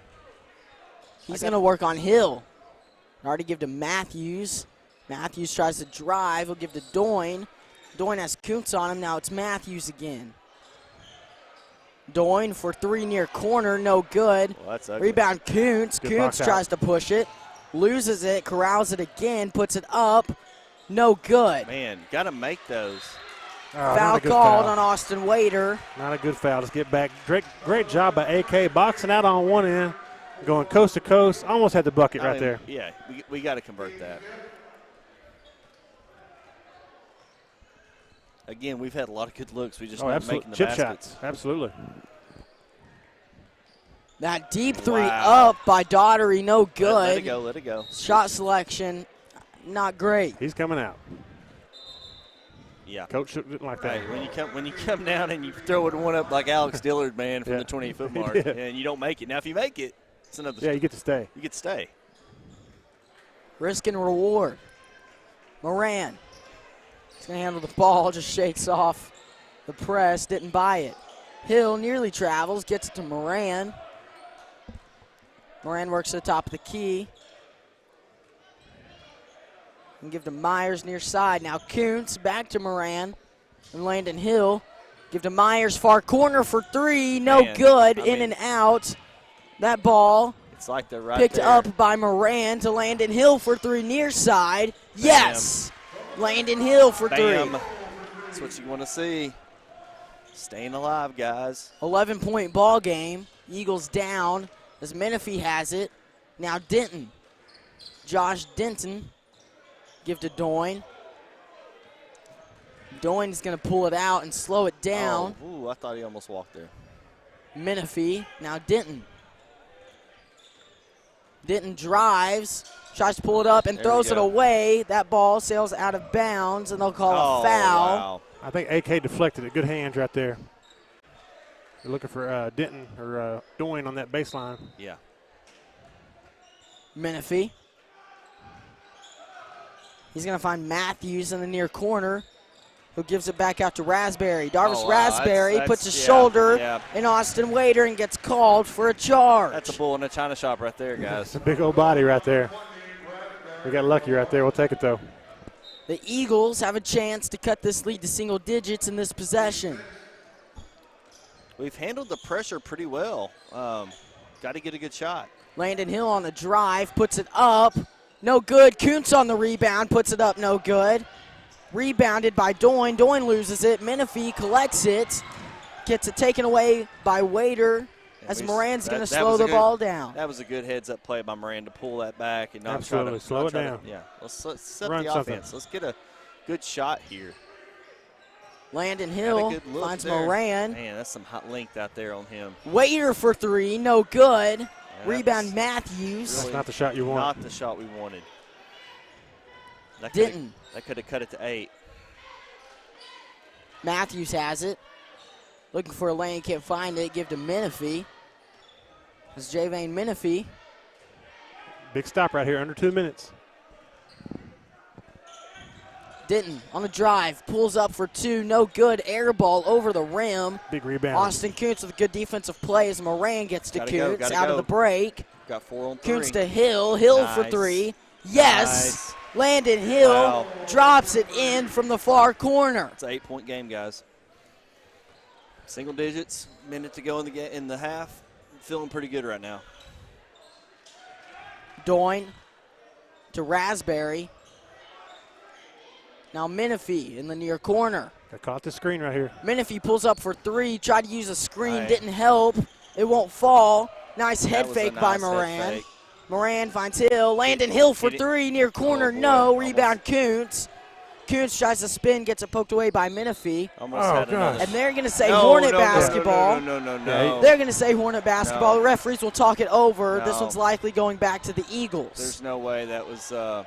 He's going to work on Hill. Already give to Matthews. Matthews tries to drive. He'll give to Doyne. Doyne has Kuntz on him. Now it's Matthews again. Doyne for three near corner. No good. Well, that's ugly. Rebound Kuntz. Good Kuntz box out. tries to push it. Loses it. Corrals it again. Puts it up. No good. Man, got to make those. Oh, not Foul a good called foul. on Austin Wader. Not a good foul. Let's get back. Great job by AK. Boxing out on one end. Going coast to coast. Almost had the bucket right there. Yeah, we got to convert that. Again, we've had a lot of good looks. We just not absolutely. making the Chip baskets. shots. Absolutely. That deep three Wow. up by Daughtery. No good. Let it go, let it go. Shot selection, not great. He's coming out. Yeah. Coach didn't like that. Hey, when you come down and you throw it one up like Alex Dillard, man, from Yeah. the 28-foot He mark, did. and you don't make it. Now, if you make it, it's another. Yeah, you get to stay. You get to stay. Risk and reward. Moran. He's going to handle the ball, just shakes off the press, didn't buy it. Hill nearly travels, gets it to Moran. Moran works to the top of the key. And give to Myers near side. Now Kuntz back to Moran. And Landon Hill. Give to Myers, far corner for three. No Man, good. I In mean- and out. That ball It's like they're right picked there. up by Moran to Landon Hill for three near side. Yes. Landon Hill for Bam. three. That's what you want to see. Staying alive, guys. 11-point ball game. Eagles down as Menifee has it. Now Denton. Josh Denton. Give to Doyne. Doyne's going to pull it out and slow it down. Oh, ooh, I thought he almost walked there. Menifee. Now Denton. Denton drives, tries to pull it up and There we throws it go. away. That ball sails out of bounds, and they'll call Oh, a foul. wow. I think AK deflected it. Good hands right there. You're looking for Denton or Doyne on that baseline. Yeah. Menifee. He's going to find Matthews in the near corner, who gives it back out to Raspberry. Darvis Oh, wow. Raspberry That's- puts his yeah, shoulder yeah. in Austin Wader and gets called for a charge. That's a bull in a china shop right there, guys. It's a big old body right there. We got lucky right there. We'll take it, though. The Eagles have a chance to cut this lead to single digits in this possession. We've handled the pressure pretty well. Got to get a good shot. Landon Hill on the drive, puts it up. No good. Kuntz on the rebound, puts it up, no good. Rebounded by Doyne. Doyne loses it. Menifee collects it. Gets it taken away by Wader as Moran's going to slow the ball down. That was a good heads-up play by Moran to pull that back and not Absolutely. try to Slow it try to- down. yeah, let's set Run the something. offense. Let's get a good shot here. Landon Got a Hill good look finds there. Moran. Man, that's some hot length out there on him. Wader for three, no good. That's Rebound Matthews. really That's not the shot you want. Not the shot we wanted. That Didn't. could have cut it to 8. Matthews has it. Looking for a lane, can't find it. Give to Menifee. It's Javane Menifee. Big stop right here, under 2 minutes. Denton on the drive, pulls up for two, no good. Air ball over the rim. Big rebound. Austin Kuntz with a good defensive play as Moran gets to Gotta go, Kuntz gotta out go. of the break. Got 4 on 3. Kuntz to Hill. Hill for Nice. three. Yes. Nice. Landon Hill Wow. drops it in from the far corner. It's an 8-point game, guys. Single digits. Minute to go in the half. feeling pretty good right now. Doyne to Raspberry. Now Menifee in the near corner. I caught the screen right here. Menifee pulls up for three, tried to use a screen, Right. didn't help. It won't fall. Nice head That was a fake by nice head Moran. fake. Moran finds Hill. Landon Hill for Hit it. three, near corner, Oh, boy. no. Almost. Rebound Kuntz. Kuntz tries to spin, gets it poked away by Menifee. Almost Oh, had another. gosh. And they're going to say No, Hornet no, basketball. No. They're going to say Hornet basketball. No. The referees will talk it over. This No. one's likely going back to the Eagles. There's no way that was. He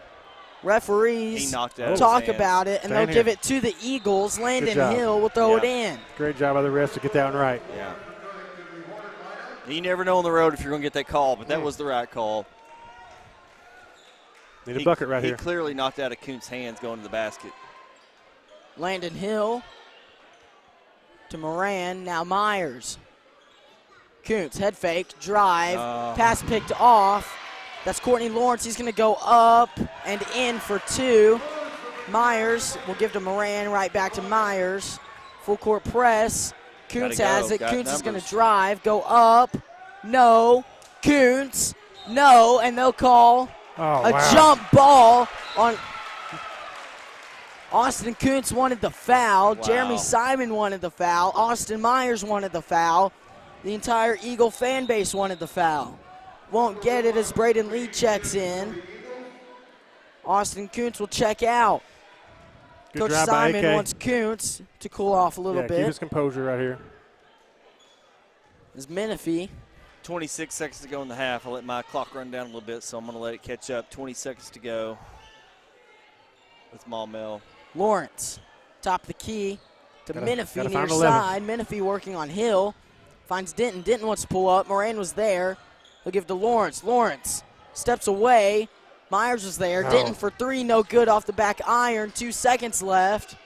Referees knocked it out of talk his hands. about it, and Stand they'll give here. it to the Eagles. Landon job. Hill will throw it Yeah. in. Great job by the refs to get that one right. Yeah. You never know on the road if you're going to get that call, but that was the right call. Need a bucket right he here. clearly knocked out of Kuntz's hands going to the basket. Landon Hill to Moran. Now Myers. Kuntz, head fake, drive, pass picked off. That's Courtney Lawrence. He's going to go up and in for two. Myers will give to Moran, right back to Myers. Full court press. Kuntz Gotta go. has it. Got Kuntz is going to numbers. drive, go up. No. Kuntz. No. And they'll call Oh, a wow. jump ball on Austin Kuntz wanted the foul. Wow. Jeremy Simon wanted the foul. Austin Myers wanted the foul. The entire Eagle fan base wanted the foul. Won't get it as Braden Lee checks in. Austin Kuntz will check out. Good Coach drive by Simon AK. wants Kuntz to cool off a little Yeah, keep bit. his composure right here. Is Menifee. 26 seconds to go in the half. I'll let my clock run down a little bit, so I'm going to let it catch up. 20 seconds to go with Maumelle. Lawrence, top of the key to Menifee gotta near find 11. side. Menifee working on Hill. Finds Denton. Denton wants to pull up. Moran was there. He'll give to Lawrence. Lawrence steps away. Myers was there. Oh. Denton for three. No good off the back iron. 2 seconds left.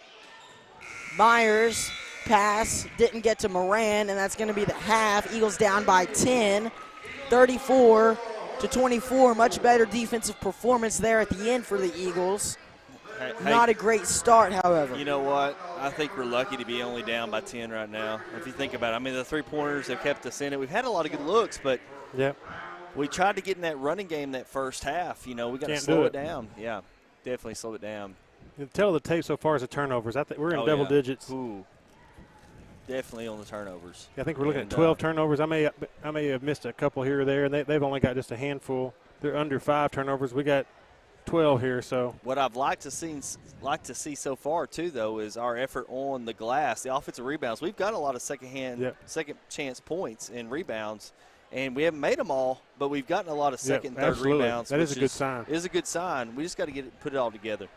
Myers pass. Didn't get to Moran, and that's going to be the half. Eagles down by 10. 34-24. Much better defensive performance there at the end for the Eagles. Hey, Not a great start, however. you know what? I think we're lucky to be only down by 10 right now. If you think about it, I mean, the three-pointers have kept us in it. We've had a lot of good looks, but Yep. we tried to get in that running game that first half. You know, we got to Can't slow do it it. down. Yeah, definitely slow it down. The tale of the tape so far is the turnovers. I think we're in Oh, double yeah. digits. Ooh. Definitely on the turnovers. I think we're looking And, at 12 turnovers. I may have missed a couple here or there, and they've only got just a handful. They're under 5 turnovers. We got 12 here, so What I've liked to see so far too, though, is our effort on the glass, the offensive rebounds. We've got a lot of second chance points and rebounds, and we haven't made them all, but we've gotten a lot of second and third absolutely. rebounds. That is which a good sign. Is a good sign. We just got to put it all together.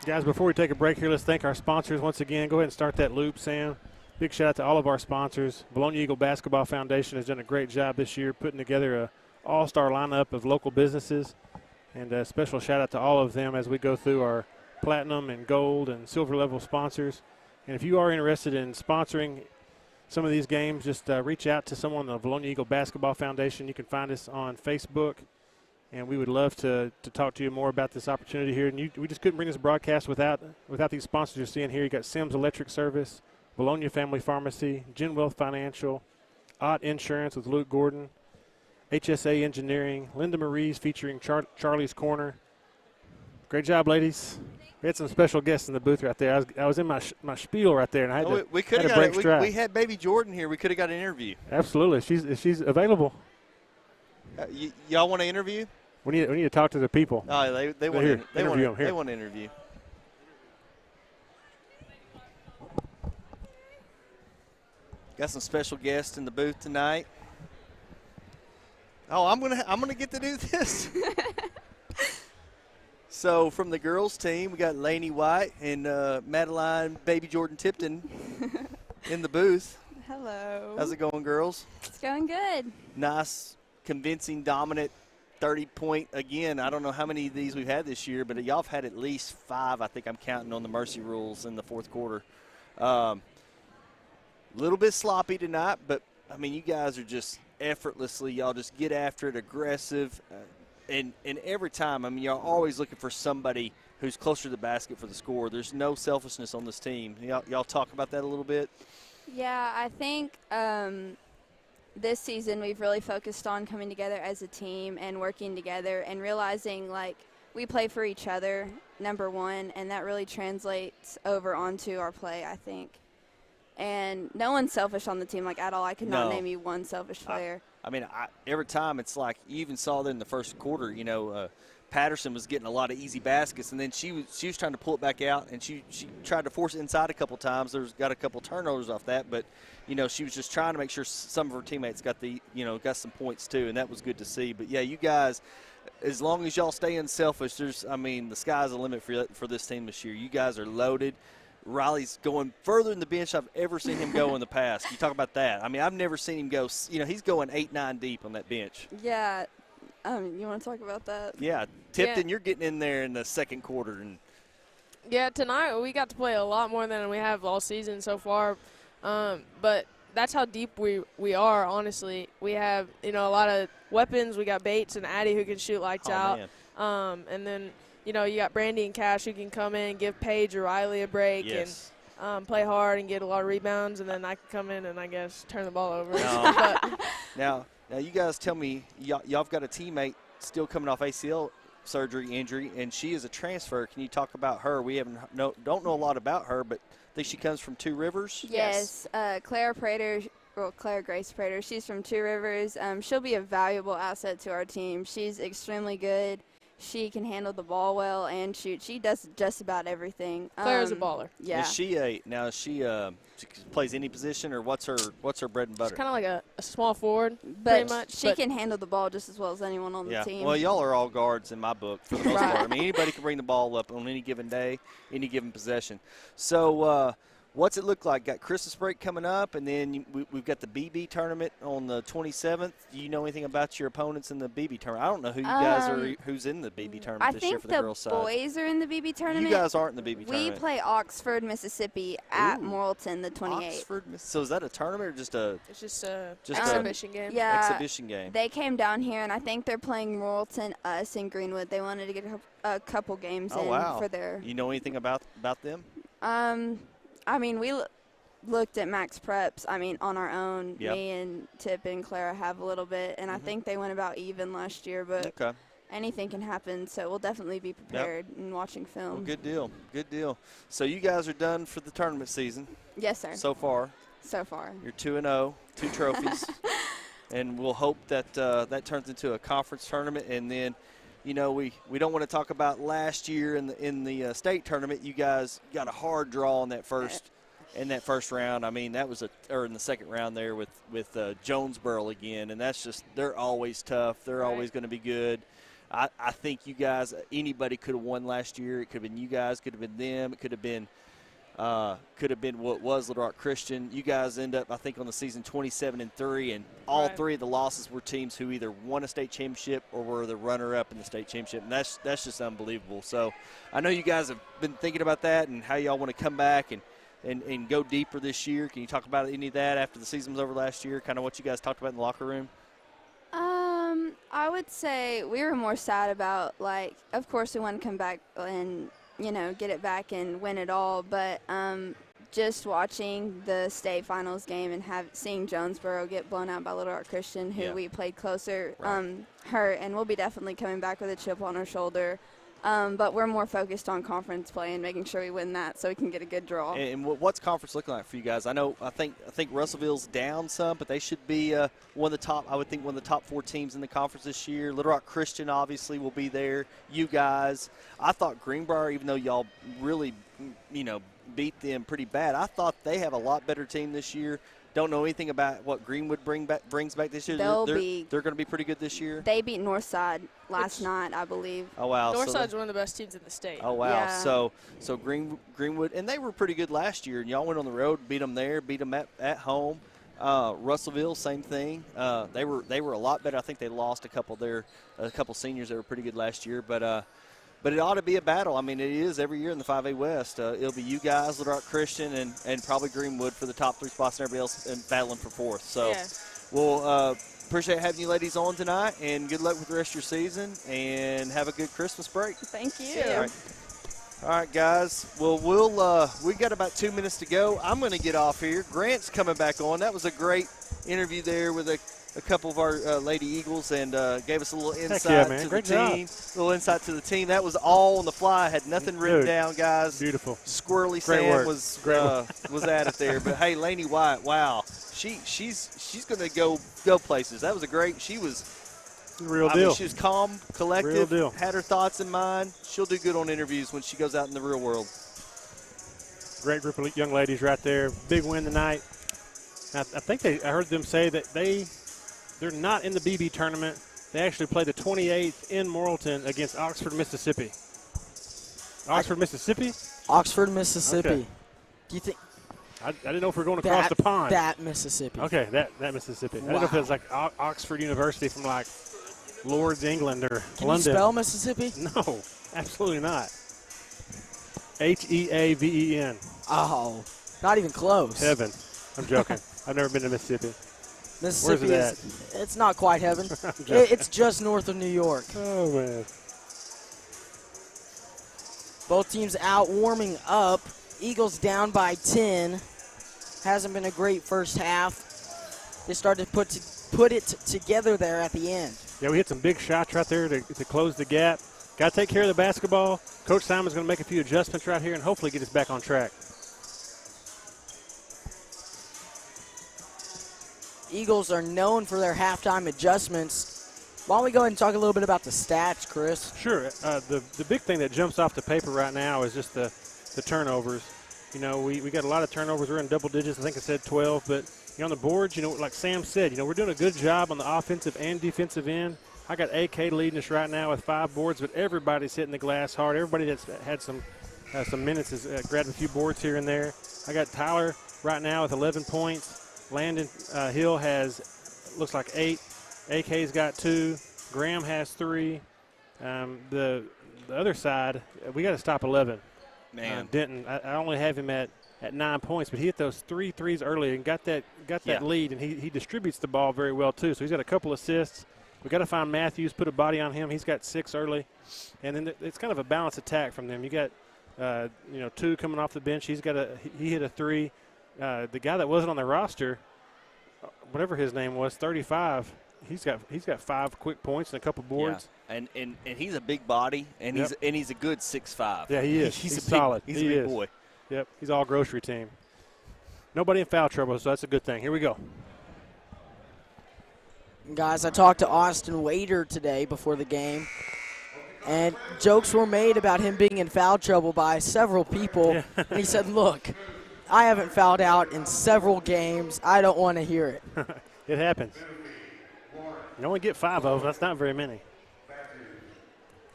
guys, before we take a break here, let's thank our sponsors once again. Go ahead and start that loop, Sam. Big shout out to all of our sponsors. Vilonia Eagle Basketball Foundation has done a great job this year putting together a all-star lineup of local businesses. And a special shout out to all of them as we go through our platinum and gold and silver level sponsors. And if you are interested in sponsoring some of these games, just reach out to someone on the Vilonia Eagle Basketball Foundation. You can find us on Facebook, and we would love to talk to you more about this opportunity here. And we just couldn't bring this broadcast without these sponsors you're seeing here. You got Sims Electric Service, Vilonia Family Pharmacy, Gen Wealth Financial, Ott Insurance with Luke Gordon, HSA Engineering, Linda Marie's featuring Charlie's Corner. Great job, ladies. We had some special guests in the booth right there. I was in my spiel right there, and I had to, We could had have to break got stride. we had Baby Jordan here. We could have got an interview. Absolutely. She's available. Y'all want to interview? We need to talk to the people. Oh, they want Here, to they interview 'em want here. they want to interview. Got some special guests in the booth tonight. Oh, I'm gonna get to do this. So from the girls team, we got Lainey White and Madeline Baby Jordan Tipton in the booth. Hello. How's it going, girls? It's going good. Nice, convincing, dominant 30-point again. I don't know how many of these we've had this year, but y'all have had at least 5. I think I'm counting on the mercy rules in the fourth quarter. Little bit sloppy tonight, but I mean, you guys are just effortlessly. Y'all just get after it, aggressive, and every time. I mean, y'all always looking for somebody who's closer to the basket for the score. There's no selfishness on this team. Y'all talk about that a little bit. Yeah, I think this season we've really focused on coming together as a team and working together and realizing, like, we play for each other, number one, and that really translates over onto our play, I think. And no one's selfish on the team, like, at all. I could not name you one selfish player. I mean, every time it's like you even saw that in the first quarter, Patterson was getting a lot of easy baskets, and then she was trying to pull it back out, and she tried to force it inside a couple times. Got a couple turnovers off that, but she was just trying to make sure some of her teammates got got some points too, and that was good to see. But yeah, you guys, as long as y'all stay unselfish, the sky's the limit for this team this year. You guys are loaded. Riley's going further in the bench I've ever seen him go in the past. You talk about that. I mean, I've never seen him go. He's going 8-9 deep on that bench. Yeah. You want to talk about that? Yeah, Tipton, you're getting in there in the second quarter. And yeah, tonight we got to play a lot more than we have all season so far. But that's how deep we are, honestly. We have, a lot of weapons. We got Bates and Addie who can shoot lights out. Man. And then, you got Brandy and Cash who can come in, give Paige or Riley a break and play hard and get a lot of rebounds. And then I can come in and, I guess, turn the ball over. No. Now, you guys tell me, y'all have got a teammate still coming off ACL injury, and she is a transfer. Can you talk about her? We don't know a lot about her, but I think she comes from Two Rivers. Yes. Claire Grace Prater. She's from Two Rivers. She'll be a valuable asset to our team. She's extremely good. She can handle the ball well and shoot. She does just about everything. Claire's a baller. Yeah. She plays any position, or what's her bread and butter? She's kind of like a small forward, but pretty much. She can handle the ball just as well as anyone on the team. Well, y'all are all guards in my book for the most part. I mean, anybody can bring the ball up on any given day, any given possession. So, what's it look like? Got Christmas break coming up, and then we've got the BB tournament on the 27th. Do you know anything about your opponents in the BB tournament? I don't know who you guys are. Who's in the BB tournament this year for the girls' side? I think the boys are in the BB tournament. You guys aren't in the BB tournament. We play Oxford, Mississippi at Morrilton the 28th. Oxford, so is that a tournament or just a? It's just exhibition game. Yeah, exhibition game. They came down here, and I think they're playing Morrilton, us, and Greenwood. They wanted to get a couple games for their. You know anything about them? I mean, we looked at Max Preps, on our own. Yep. Me and Tip and Clara have a little bit, and I think they went about even last year, but anything can happen, so we'll definitely be prepared and watching film. Well, good deal. So you guys are done for the tournament season? Yes, sir. So far? So far. You're 2-0, 2 trophies, and we'll hope that that turns into a conference tournament, and then we don't want to talk about last year in the state tournament. You guys got a hard draw in that first round. I mean, that was in the second round there with Jonesboro again, and that's just, they're always tough. They're always going to be good. I think you guys, anybody could have won last year. It could have been you guys, could have been them. It could have been what was Little Rock Christian. You guys end up, I think, on the season 27-3, and all three of the losses were teams who either won a state championship or were the runner-up in the state championship, and that's just unbelievable. So I know you guys have been thinking about that and how y'all want to come back and go deeper this year. Can you talk about any of that after the season was over last year, kind of what you guys talked about in the locker room? I would say we were more sad about, of course we want to come back and, get it back and win it all, but just watching the state finals game and seeing Jonesboro get blown out by Little Rock Christian, who we played closer, hurt, and we'll be definitely coming back with a chip on our shoulder. But we're more focused on conference play and making sure we win that so we can get a good draw. And what's conference looking like for you guys? I think Russellville's down some, but they should be one of the top 4 teams in the conference this year. Little Rock Christian obviously will be there. You guys, I thought Greenbrier, even though y'all really, beat them pretty bad, I thought they have a lot better team this year. Don't know anything about what Greenwood brings back this year. They're going to be pretty good this year. They beat Northside last night, I believe. Oh, wow. Northside's one of the best teams in the state. Oh, wow. Yeah. So Greenwood, and they were pretty good last year, and y'all went on the road, beat them there, beat them at home. Russellville, same thing. They were a lot better. I think they lost a couple seniors that were pretty good last year, but it ought to be a battle. I mean, it is every year in the 5A West. It'll be you guys, Little Rock Christian, and probably Greenwood for the top 3 spots, and everybody else battling for 4th. So we'll appreciate having you ladies on tonight, and good luck with the rest of your season, and have a good Christmas break. Thank you. All right, guys. Well, we got about 2 minutes to go. I'm going to get off here. Grant's coming back on. That was a great interview there with a couple of our Lady Eagles and gave us a little Heck insight yeah, man. to Great the team. job. A little insight to the team. That was all on the fly. Had nothing written Dude, down, guys. Beautiful. Squirrely Great Sam work. was Great work. was at it there. But hey, Lainey White, wow, she's going to go places. That was a great. She was. Real I deal. mean, she was calm, collective, Real deal. had her thoughts in mind. She'll do good on interviews when she goes out in the real world. Great group of young ladies right there. Big win tonight. I think I heard them say that they're not in the BB tournament. They actually play the 28th in Morrilton against Oxford, Mississippi. Oxford, Mississippi? Oxford, Mississippi. Okay. Do you think I didn't know if we were going across the pond. that Mississippi? Okay, that Mississippi. I didn't know if it was like Oxford University from like Lords, England or Can London. you spell Mississippi? No, absolutely not. Heaven. Oh, not even close. Heaven. I'm joking. I've never been to Mississippi. Mississippi Where's it it's not quite heaven. joking. It's just north of New York. Oh, man. Both teams out warming up. Eagles down by 10. Hasn't been a great first half. They started to put it together there at the end. Yeah, we hit some big shots right there to close the gap. Got to take care of the basketball. Coach Simon's going to make a few adjustments right here and hopefully get us back on track. Eagles are known for their halftime adjustments. Why don't we go ahead and talk a little bit about the stats, Chris? Sure. The big thing that jumps off the paper right now is just the turnovers. You know, we got a lot of turnovers. We're in double digits. I think I said 12. But on the boards, like Sam said, we're doing a good job on the offensive and defensive end. I got AK leading us right now with 5 boards, but everybody's hitting the glass hard. Everybody that's had some minutes has grabbed a few boards here and there. I got Tyler right now with 11 points. Landon Hill looks like 8. AK's got 2. Graham has 3. The other side, we got to stop 11. Man, Denton, I only have him at 9 points, but he hit those 3 threes early and got that lead, and he distributes the ball very well too. So he's got a couple assists. We got to find Matthews, put a body on him. He's got 6 early, and then it's kind of a balanced attack from them. You got 2 coming off the bench. He hit a 3. The guy that wasn't on the roster, whatever his name was, 35. He's got 5 quick points and a couple boards. Yeah. And he's a big body, and he's a good 6'5". Yeah, he is. He's solid. He's a big boy. Yep, he's all grocery team. Nobody in foul trouble, so that's a good thing. Here we go. Guys, I talked to Austin Wader today before the game, and jokes were made about him being in foul trouble by several people. Yeah. And he said, look, I haven't fouled out in several games. I don't want to hear it. It happens. You only get 5 of them. That's not very many.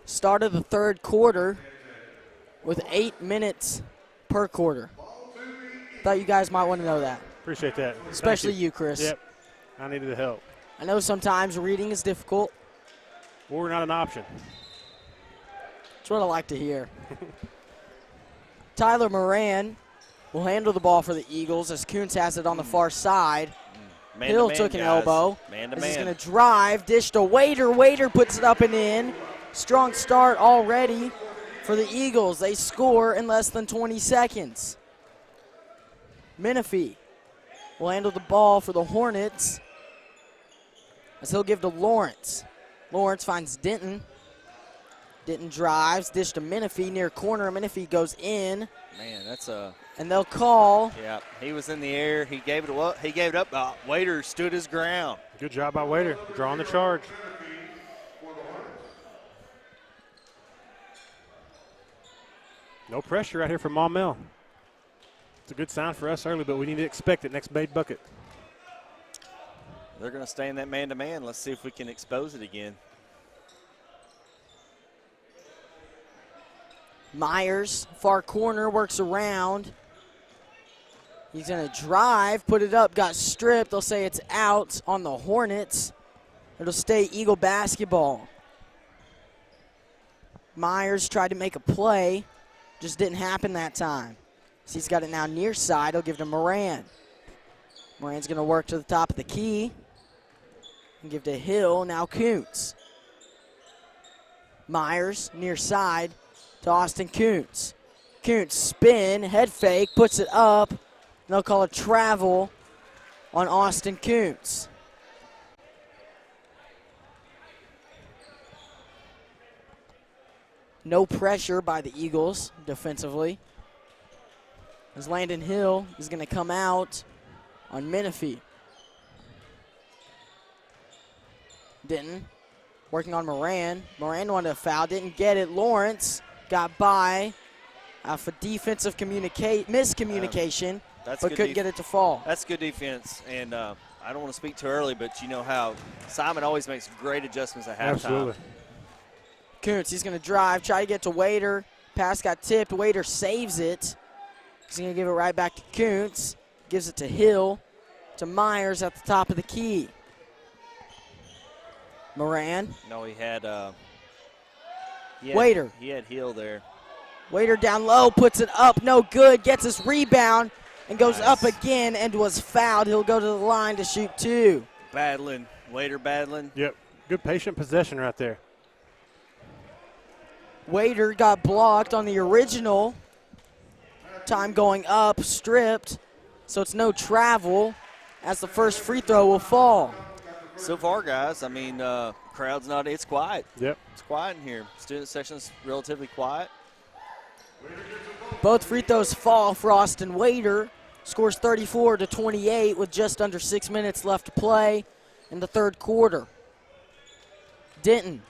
Start of the third quarter with 8 minutes per quarter. Thought you guys might want to know that. Appreciate that. Especially Thank you, Chris. Yep. I needed the help. I know sometimes reading is difficult. Or not an option. That's what I like to hear. Tyler Moran will handle the ball for the Eagles as Kuntz has it on the far side. Hill took an elbow. Man-to-man. He's going to drive. Dish to Wader. Wader puts it up and in. Strong start already for the Eagles. They score in less than 20 seconds. Menifee will handle the ball for the Hornets as he'll give to Lawrence. Lawrence finds Denton. Denton drives. Dish to Menifee near corner. Menifee goes in. Man, that's a. And they'll call. Yeah, he was in the air. He gave it up. He gave it up. Wader stood his ground. Good job by Wader, drawing the charge. No pressure right here from Maumelle. It's a good sign for us early, but we need to expect it next made bucket. They're going to stay in that man-to-man. Let's see if we can expose it again. Myers, far corner, works around. He's going to drive, put it up, got stripped. They'll say it's out on the Hornets. It'll stay Eagle basketball. Myers tried to make a play, just didn't happen that time. So he's got it now near side. He'll give to Moran. Moran's going to work to the top of the key and give to Hill. Now Kuntz. Myers near side to Austin Kuntz. Kuntz spin, head fake, puts it up. They'll call a travel on Austin Kuntz. No pressure by the Eagles defensively. As Landon Hill is going to come out on Menifee. Denton working on Moran. Moran wanted a foul, didn't get it. Lawrence got by for defensive miscommunication, but couldn't get it to fall. That's good defense, and I don't want to speak too early, but you know how Simon always makes great adjustments at halftime. Absolutely. Kuntz, he's going to drive, try to get to Wader. Pass got tipped. Wader saves it. He's going to give it right back to Kuntz. Gives it to Hill, to Myers at the top of the key. Moran. No, he had Wader. He had Hill there. Wader down low, puts it up, no good. Gets his rebound and goes up again and was fouled. He'll go to the line to shoot 2. Battling. Wader battling. Yep. Good patient possession right there. Wader got blocked on the original. Time going up, stripped. So it's no travel as the first free throw will fall. So far, guys, I mean, crowd's not, it's quiet. Yep. It's quiet in here. Student section's relatively quiet. Both free throws fall for Austin Wader. Scores 34-28 with just under 6 minutes left to play in the third quarter. Denton,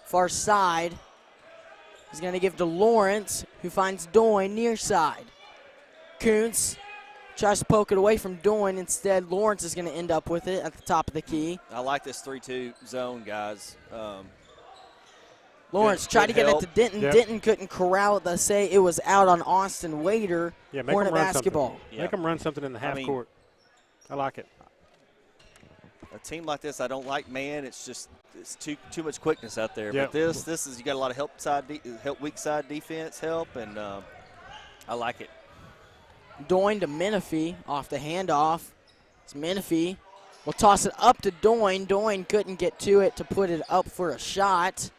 far side. He's going to give to Lawrence, who finds Doyne near side. Kuntz tries to poke it away from Doyne. Instead, Lawrence is going to end up with it at the top of the key. I like this 3-2 zone, guys. Lawrence tried to get it to Denton. Yep. Denton couldn't corral it. They say it was out on Austin Wader. Yeah, make Hornet them run basketball. something. Yep. Make them run something in the half court. I like it. A team like this, I don't like man. It's just it's too much quickness out there. Yep. But this is you got a lot of weak side defense help, and I like it. Doyne to Menifee off the handoff. It's Menifee. Will toss it up to Doyne. Doyne couldn't get to it to put it up for a shot.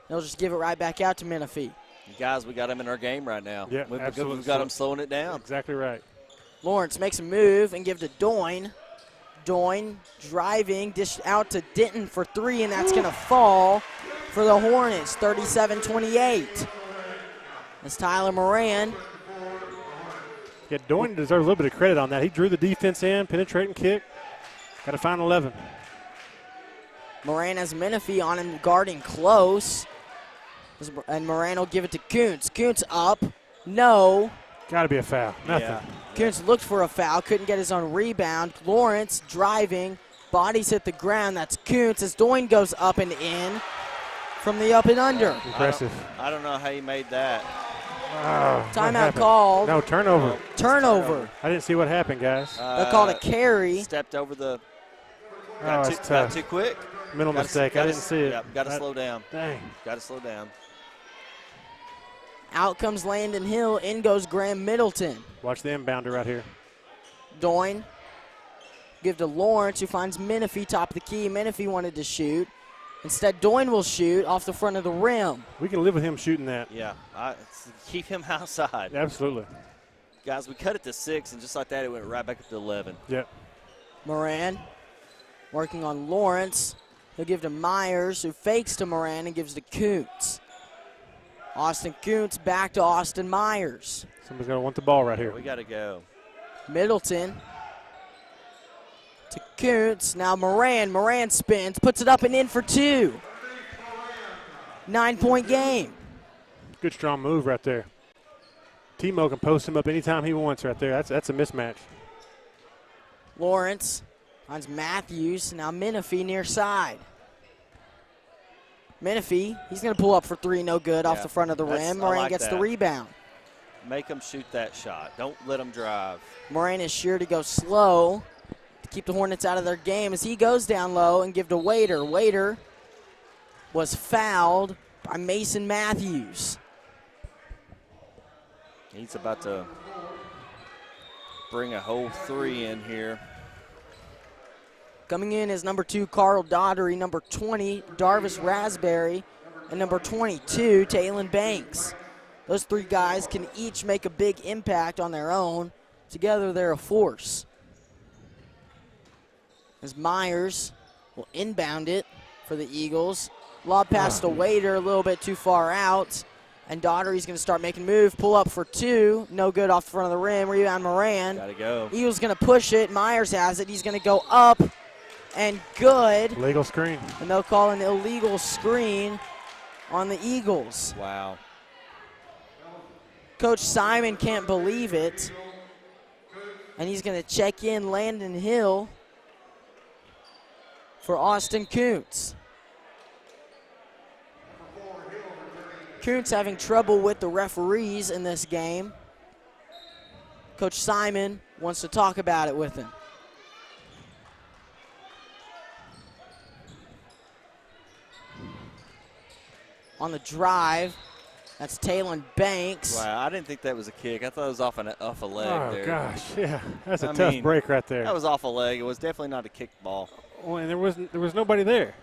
They'll just give it right back out to Menifee. Guys, we got him in our game right now. Yeah, We've got him slowing it down. Exactly right. Lawrence makes a move and give to Doyne. Doyne driving, dish out to Denton for 3, and that's going to fall for the Hornets, 37-28. As Tyler Moran. Yeah, Doyne deserves a little bit of credit on that. He drew the defense in, penetrating kick. Got to find 11. Moran has Menifee on him, guarding close. And Moran will give it to Kuntz. Kuntz up. No. Got to be a foul. Nothing. Yeah. Kuntz looked for a foul, couldn't get his own rebound. Lawrence driving, bodies hit the ground. That's Kuntz as Doyne goes up and in from the up and under. Impressive. I don't know how he made that. Oh, Timeout called. No, turnover. Turnover. I didn't see what happened, guys. They called a carry. Stepped over the. Oh, it's Got tough. too quick. Mental mistake. I didn't see it. Yeah, got to slow down. Dang. Got to slow down. Out comes Landon Hill. In goes Graham Middleton. Watch the inbounder right here. Doyne. Give to Lawrence, who finds Menifee top of the key. Menifee wanted to shoot. Instead, Doyne will shoot off the front of the rim. We can live with him shooting that. Yeah, keep him outside. Absolutely. Guys, we cut it to 6, and just like that, it went right back up to 11. Yep. Moran working on Lawrence. He'll give to Myers, who fakes to Moran and gives to Kuntz. Austin Kuntz back to Austin Myers. Somebody's going to want the ball right here. We got to go. Middleton to Kuntz. Now Moran. Moran spins, puts it up and in for 2. 9-point game. Good strong move right there. Timo can post him up anytime he wants right there. That's a mismatch. Lawrence finds Matthews. Now Menifee near side. Menifee, he's going to pull up for 3, no good, off the front of the rim. Moran like gets that. the rebound. Make them shoot that shot. Don't let them drive. Moran is sure to go slow to keep the Hornets out of their game as he goes down low and give to Wader. Wader was fouled by Mason Matthews. He's about to bring a whole 3 in here. Coming in is number 2, Carl Daughtery, number 20, Darvis Raspberry, and number 22, Taylon Banks. Those 3 guys can each make a big impact on their own. Together, they're a force. as Myers will inbound it for the Eagles. Lob pass to Waiter, a little bit too far out. And Daugherty's going to start making move. Pull up for two. No good off the front of the rim. Rebound Moran. Got to go. Eagles going to push it. Myers has it. He's going to go up and good. Legal screen. And they'll call an illegal screen on the Eagles. Wow. Coach Simon can't believe it. And he's going to check in Landon Hill for Austin Kuntz. Kuntz having trouble with the referees in this game. Coach Simon wants to talk about it with him. On the drive, that's Talon Banks. Wow, I didn't think that was a kick. I thought it was off a leg there. Oh, gosh, yeah. That's a tough break right there. That was off a leg. It was definitely not a kicked ball. Well, and there was nobody there.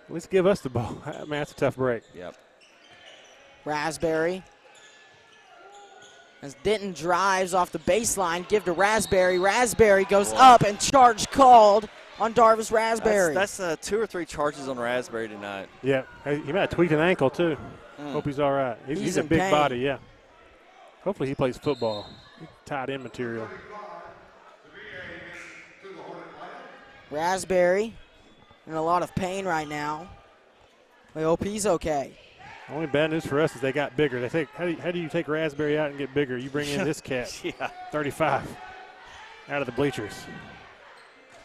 At least give us the ball. I mean, that's a tough break. Yep. Raspberry. As Denton drives off the baseline, give to Raspberry. Raspberry goes up and charge called on Darvis Raspberry. That's 2 or 3 charges on Raspberry tonight. Yeah, he might have tweaked an ankle too. Hope he's all right. He's a big pain. body, yeah. Hopefully he plays football. Tight end material. Raspberry in a lot of pain right now. We hope he's okay. Only bad news for us is they got bigger. They think, how do you take Raspberry out and get bigger? You bring in this cat, 35, out of the bleachers.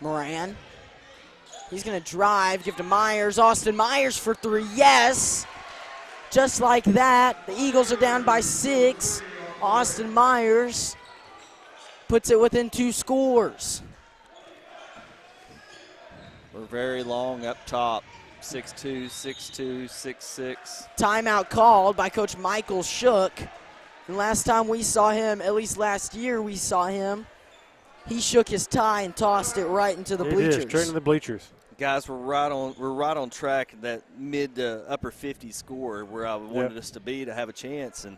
Moran. He's going to drive, give to Myers. Austin Myers for three. Yes. Just like that, the Eagles are down by 6. Austin Myers puts it within 2 scores. We're very long up top. 6'2", 6'2", 6'6". Timeout called by Coach Michael Shook. And last time we saw him, at least last year we saw him, he shook his tie and tossed it right into the bleachers. Straight into the bleachers. Guys, we're right on track. That mid to upper 50 score where I wanted us to be to have a chance. And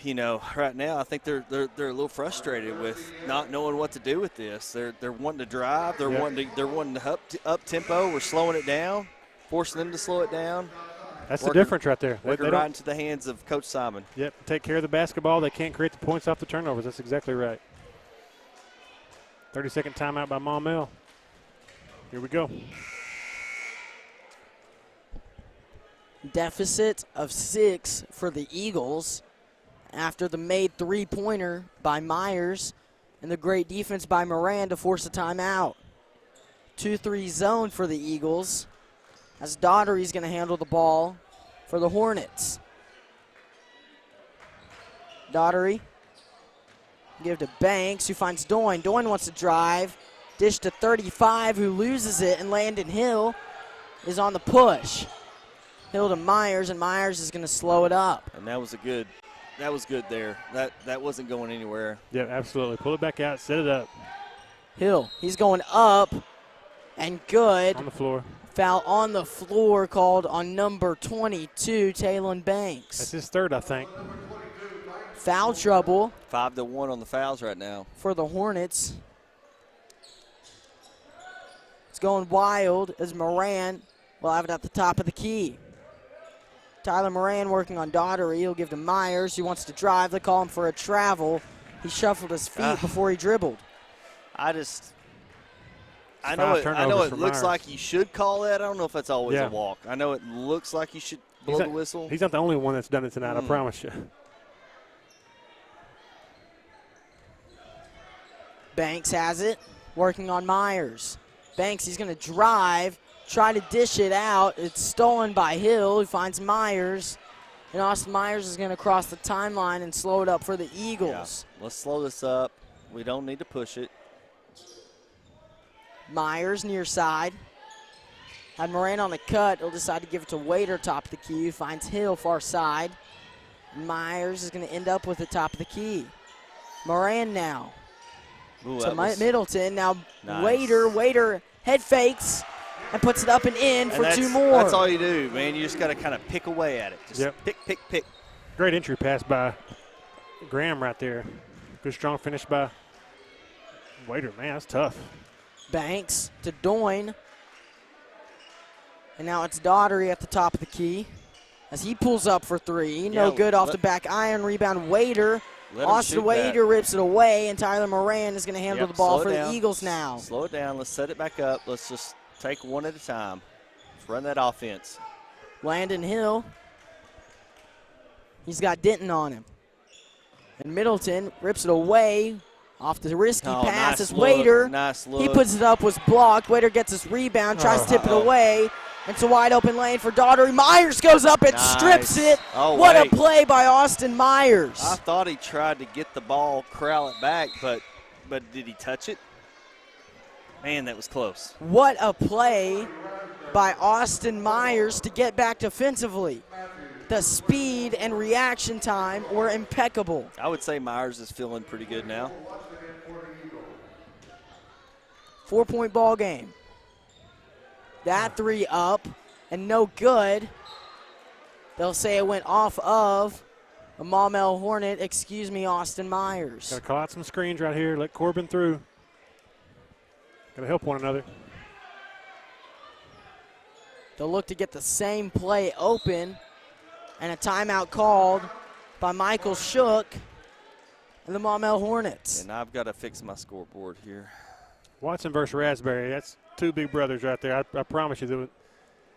you know, right now I think they're a little frustrated with not knowing what to do with this. They're wanting to drive. They're wanting to up tempo. We're slowing it down, forcing them to slow it down. That's the difference right there. Working right into the hands of Coach Simon. Yep, take care of the basketball. They can't create the points off the turnovers. That's exactly right. 30-second timeout by Maumelle. Here we go. Deficit of 6 for the Eagles after the made three-pointer by Myers and the great defense by Moran to force a timeout. 2-3 zone for the Eagles as Daugherty's going to handle the ball for the Hornets. Daugherty give to Banks, who finds Doyne. Doyne wants to drive. Dish to 35, who loses it, and Landon Hill is on the push. Hill to Myers, and Myers is going to slow it up. And that was good there. That wasn't going anywhere. Yeah, absolutely. Pull it back out, set it up. Hill, he's going up, and good. On the floor. Foul on the floor called on number 22, Talon Banks. That's his third, I think. Foul trouble. 5-1 on the fouls right now. For the Hornets. It's going wild as Moran will have it at the top of the key. Tyler Moran working on Daugherty. He'll give to Myers. He wants to drive. They call him for a travel. He shuffled his feet before he dribbled. I know it looks Myers. like you should call that. I don't know if that's always a walk. I know it looks like you should blow the whistle. He's not the only one that's done it tonight, I promise you. Banks has it, working on Myers. Banks, he's going to drive, try to dish it out. It's stolen by Hill, who finds Myers. And Austin Myers is going to cross the timeline and slow it up for the Eagles. Yeah. Let's slow this up. We don't need to push it. Myers near side. Had Moran on the cut. He'll decide to give it to Waiter, top of the key, who finds Hill far side. Myers is going to end up with the top of the key. Moran now. Ooh, to Middleton. Now nice. Waiter head fakes and puts it up and in for 2 more. That's all you do, man. You just got to kind of pick away at it. Just pick. Great entry pass by Graham right there. Good strong finish by Waiter. Man, that's tough. Banks to Doyne. And now it's Daughtery at the top of the key as he pulls up for three. No good off the back iron. Rebound Wader. Austin Wader rips it away, and Tyler Moran is going to handle the ball for the Eagles now. Slow it down. Let's set it back up. Let's just take one at a time. Let's run that offense. Landon Hill. He's got Denton on him. And Middleton rips it away off the risky pass. It's Wader. Nice look. He puts it up, was blocked. Wader gets his rebound, tries to tip it away. It's a wide open lane for Daughtery. Myers goes up and strips it. What a play by Austin Myers. I thought he tried to get the ball, corral it back, but did he touch it? Man, that was close. What a play by Austin Myers to get back defensively. The speed and reaction time were impeccable. I would say Myers is feeling pretty good now. 4-point ball game. That three up and no good. They'll say it went off of a Maumelle Hornet, Austin Myers. Got to call out some screens right here. Let Corbin through. Got to help one another. They'll look to get the same play open, and a timeout called by Michael Shook and the Maumelle Hornets. And I've got to fix my scoreboard here. Watson versus Raspberry. That's two big brothers right there. I promise you that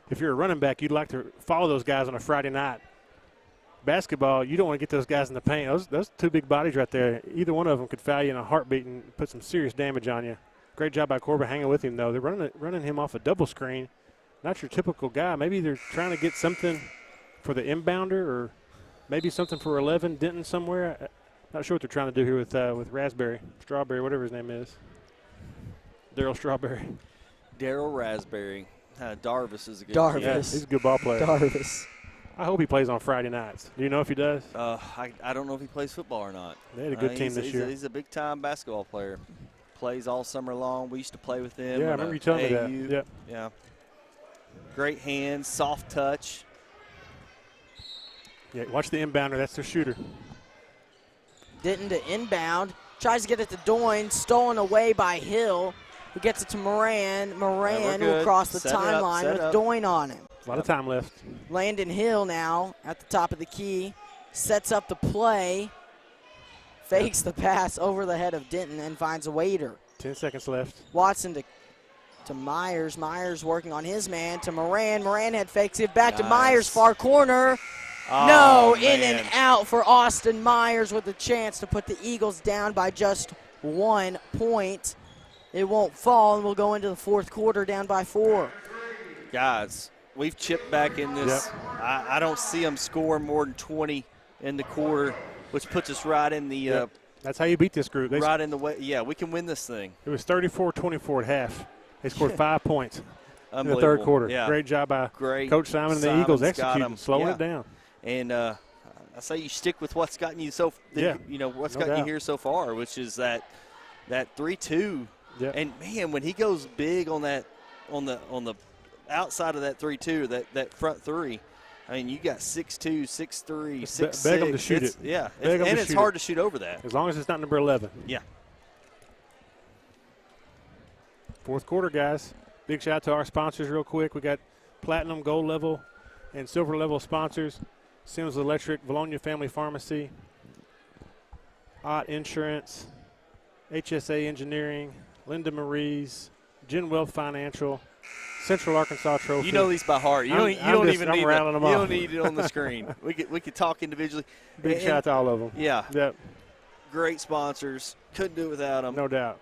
if you're a running back, you'd like to follow those guys on a Friday night. Basketball, you don't want to get those guys in the paint. Those two big bodies right there, either one of them could foul you in a heartbeat and put some serious damage on you. Great job by Corbin hanging with him, though. They're running him off a double screen. Not your typical guy. Maybe they're trying to get something for the inbounder or maybe something for 11 Denton somewhere. Not sure what they're trying to do here with Raspberry, Strawberry, whatever his name is. Daryl Strawberry. Daryl Raspberry. Darvis is a good Darvis. Yeah, he's a good ball player. Darvis. I hope he plays on Friday nights. Do you know if he does? I don't know if he plays football or not. They had a good team this year. He's a big-time basketball player. Plays all summer long. We used to play with him. Yeah, I remember you telling me that. Yep. Yeah. Great hands, soft touch. Yeah, watch the inbounder. That's their shooter. Denton to inbound. Tries to get it to Doyne. Stolen away by Hill. Who gets it to Moran. Moran will cross the timeline with Doyne on him. A lot of time left. Landon Hill now at the top of the key. Sets up the play. Fakes the pass over the head of Denton and finds a Wader. 10 seconds left. Watson to Myers. Myers working on his man to Moran. Moran head fakes it back to Myers, far corner. No, in and out for Austin Myers with a chance to put the Eagles down by just 1 point. It won't fall, and we'll go into the fourth quarter down by 4. Guys, we've chipped back in this. Yep. I don't see them score more than 20 in the quarter, which puts us right in the That's how you beat this group. Right in the way. Yeah, we can win this thing. It was 34-24 at half. They scored 5 points in the third quarter. Yeah. Great job by Coach Simon and the Eagles executing, slowing it down. And I say you stick with what's gotten you what's gotten you here so far, which is that 3-2. Yep. And man, when he goes big on that on the outside of that 3-2, that front three, I mean, you got 6'2", 6'3", 6'6". Beg them to shoot it. Yeah, and it's hard to shoot over that. As long as it's not number 11. Yeah. Fourth quarter, guys. Big shout out to our sponsors real quick. We got platinum, gold level, and silver level sponsors. Sims Electric, Vilonia Family Pharmacy, Ott Insurance, HSA Engineering, Linda Marie's, Gen Wealth Financial, Central Arkansas Trophy. You know these by heart. You don't even need it on the screen. We could talk individually. Big shout out to all of them. Yeah. Yep. Great sponsors. Couldn't do it without them. No doubt.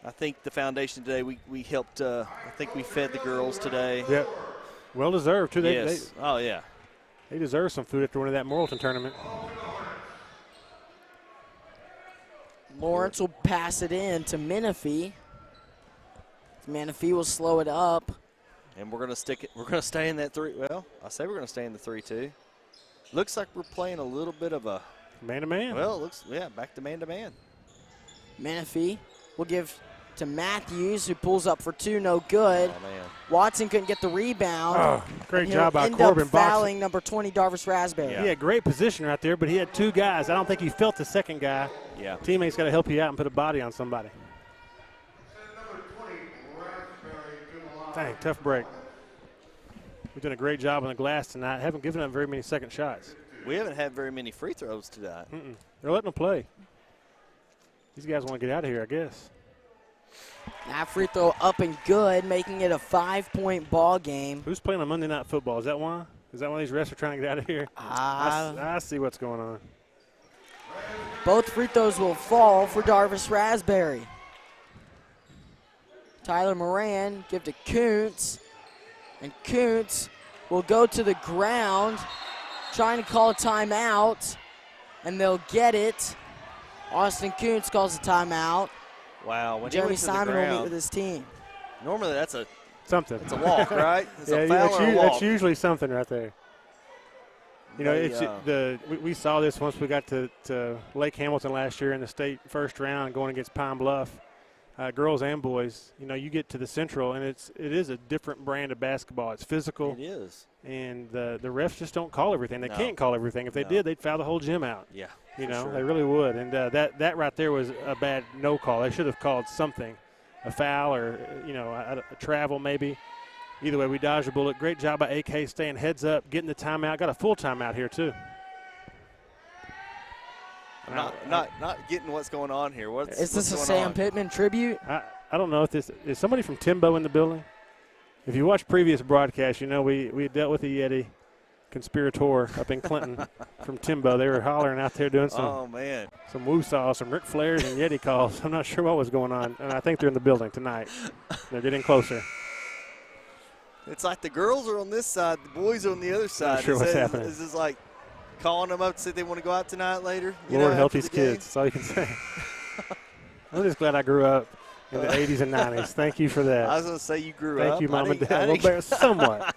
I think the foundation today, we helped. I think we fed the girls today. Yep. Well deserved too. Yes. They deserve some food after winning that Morrilton tournament. Lawrence will pass it in to Menifee. Menifee will slow it up. And we're going to stick it. We're going to stay in that 3. Well, I say we're going to stay in the 3-2. Looks like we're playing a little bit of a man-to-man. Well, it looks back to man-to-man. Menifee will give to Matthews, who pulls up for 2, no good. Oh, man. Watson couldn't get the rebound. Oh, great job by Corbin. End up fouling number 20, Darvis Raspberry. Yeah. He had great position right there, but he had 2 guys. I don't think he felt the second guy. Yeah. Teammates got to help you out and put a body on somebody. Dang, tough break. We've done a great job on the glass tonight. Haven't given up very many second shots. We haven't had very many free throws tonight. They're letting them play. These guys want to get out of here, I guess. That free throw up and good, making it a 5-point ball game. Who's playing on Monday Night Football? Is that one? Is that one of these refs are trying to get out of here? I see what's going on. Both free throws will fall for Darvis Raspberry. Tyler Moran give to Kuntz, and Kuntz will go to the ground, trying to call a timeout, and they'll get it. Austin Kuntz calls a timeout. Wow, when Jeremy he went to Simon the ground, will meet with his team. Normally that's something. It's a walk, right? It's yeah, a foul or a walk. That's usually something right there. You know, we saw this once we got to Lake Hamilton last year in the state first round going against Pine Bluff, girls and boys. You know, you get to the Central, and it is a different brand of basketball. It's physical. It is. And the refs just don't call everything. They No. can't call everything. If they did, they'd foul the whole gym out. Yeah. You know, sure. they really would. And that right there was a bad no call. They should have called something, a foul or, you know, a travel maybe. Either way, we dodged a bullet. Great job by AK staying heads up, getting the timeout. Got a full timeout here, too. I'm not getting what's going on here. Is this a going Sam on? Pittman tribute? I don't know if this – is somebody from Timbo in the building? If you watch previous broadcasts, you know we dealt with the Yeti conspirator up in Clinton from Timbo. They were hollering out there doing some woo-saw, some Ric Flairs and Yeti calls. I'm not sure what was going on, and I think they're in the building tonight. They're getting closer. It's like the girls are on this side, the boys are on the other side. Not sure what's happening. Is this like calling them up to say they want to go out tonight later? Lord help these kids. That's all you can say. I'm just glad I grew up in the 80s and 90s. Thank you for that. I was going to say you grew up. Thank you, Mom and Dad. Somewhat.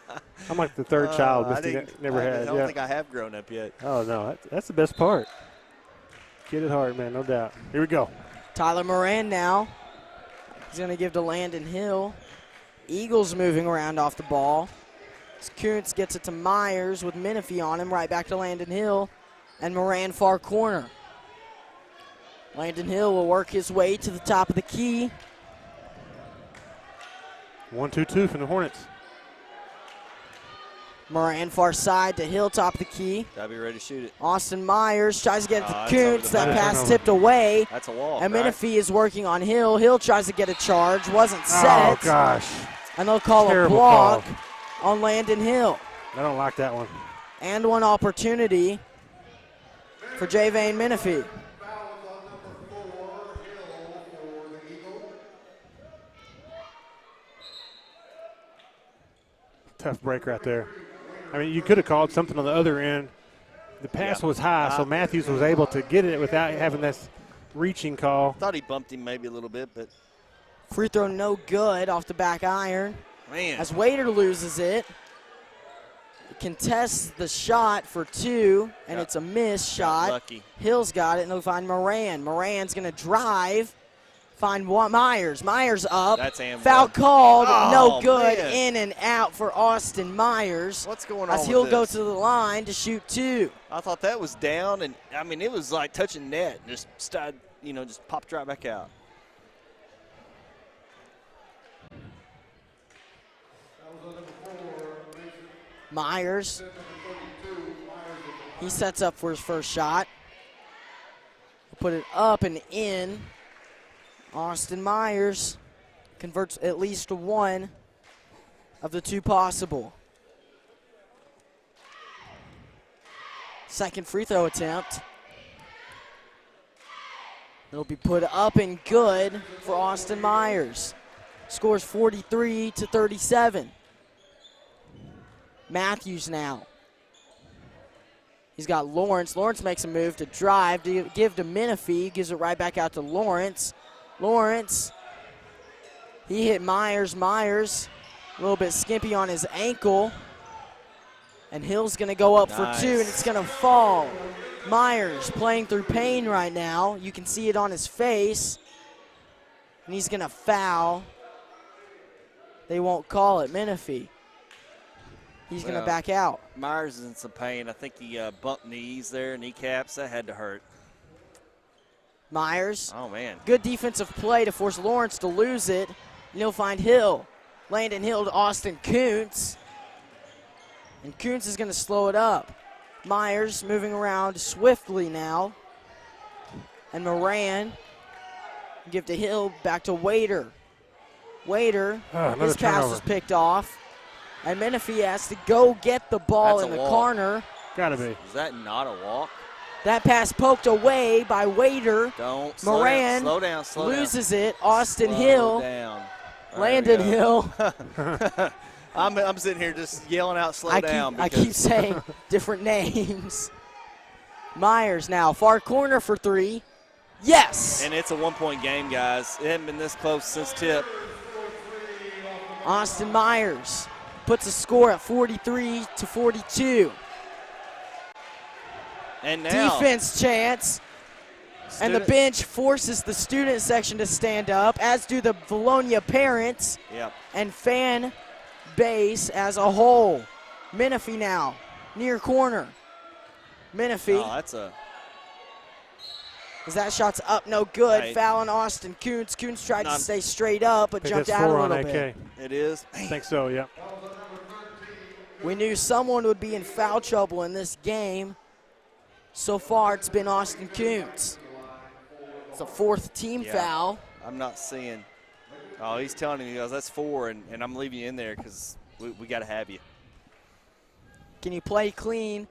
I'm like the third child Misty never had. I don't think I have grown up yet. Oh, no. That's the best part. Get it hard, man, no doubt. Here we go. Tyler Moran now. He's going to give to Landon Hill. Eagles moving around off the ball. Kuntz gets it to Myers with Menifee on him. Right back to Landon Hill. And Moran far corner. Landon Hill will work his way to the top of the key. 1-2-2 from the Hornets. Moran far side to Hill, top of the key. Gotta be ready to shoot it. Austin Myers tries to get it to Kuntz. That back. pass tipped away. That's a walk. And right? Menifee is working on Hill. Hill tries to get a charge. Wasn't set. Oh, gosh. And they'll call Terrible a block call. on Landon Hill. I don't like that one. And one opportunity for Javane Menifee. Tough break right there. I mean, you could have called something on the other end. The pass was high, so Matthews was able to get it without having this reaching call. Thought he bumped him maybe a little bit, but. Free throw no good off the back iron. Man. As Wader loses it. Contests the shot for two, and it's a missed shot. Lucky. Hill's got it, and they'll find Moran. Moran's going to drive. Find Myers. Myers up. That's Amber. Foul called. Oh, no good. man. In and out for Austin Myers. What's going on as he'll with go this? to the line to shoot two. I thought that was down, and I mean it was like touching net, just started, just popped right back out. Myers. He sets up for his first shot. Put it up and in. Austin Myers converts at least one of the two possible. Second free throw attempt. It'll be put up and good for Austin Myers. Scores 43-37. Matthews now. He's got Lawrence. Lawrence makes a move to drive, to give to Menifee. Gives it right back out to Lawrence. Lawrence, he hit Myers. Myers, a little bit skimpy on his ankle. And Hill's going to go up for two, and it's going to fall. Myers playing through pain right now. You can see it on his face. And he's going to foul. They won't call it. Menifee. He's going to back out. Myers is in some pain. I think he bumped knees there, kneecaps. That had to hurt. Myers. Oh, man. Good defensive play to force Lawrence to lose it. And he'll find Hill. Landon Hill to Austin Kuntz. And Kuntz is going to slow it up. Myers moving around swiftly now. And Moran give to Hill, back to Wader. Wader, his pass was picked off. And Menifee has to go get the ball in the corner. Gotta be. Is that not a walk? That pass poked away by Wader. Don't. Moran slow down. loses it. Austin Hill. Down. Landon Hill. I'm sitting here just yelling out slow down. I keep saying different names. Myers now, far corner for three. Yes! And it's a 1-point game, guys. It hasn't been this close since tip. Austin Myers puts a score at 43-42. And now. Defense chance. And the bench forces the student section to stand up, as do the Vilonia parents and fan base as a whole. Menifee now, near corner. Menifee. Oh, that's a. As that shot's up, no good. Right. Foul on Austin Kuntz. Kuntz tried to stay straight up, but jumped out a little bit. It is? I think so, yeah. We knew someone would be in foul trouble in this game. So far, it's been Austin Kuntz. It's a fourth team foul. I'm not seeing. Oh, he's telling me, he goes, that's 4, and I'm leaving you in there because we got to have you. Can you play clean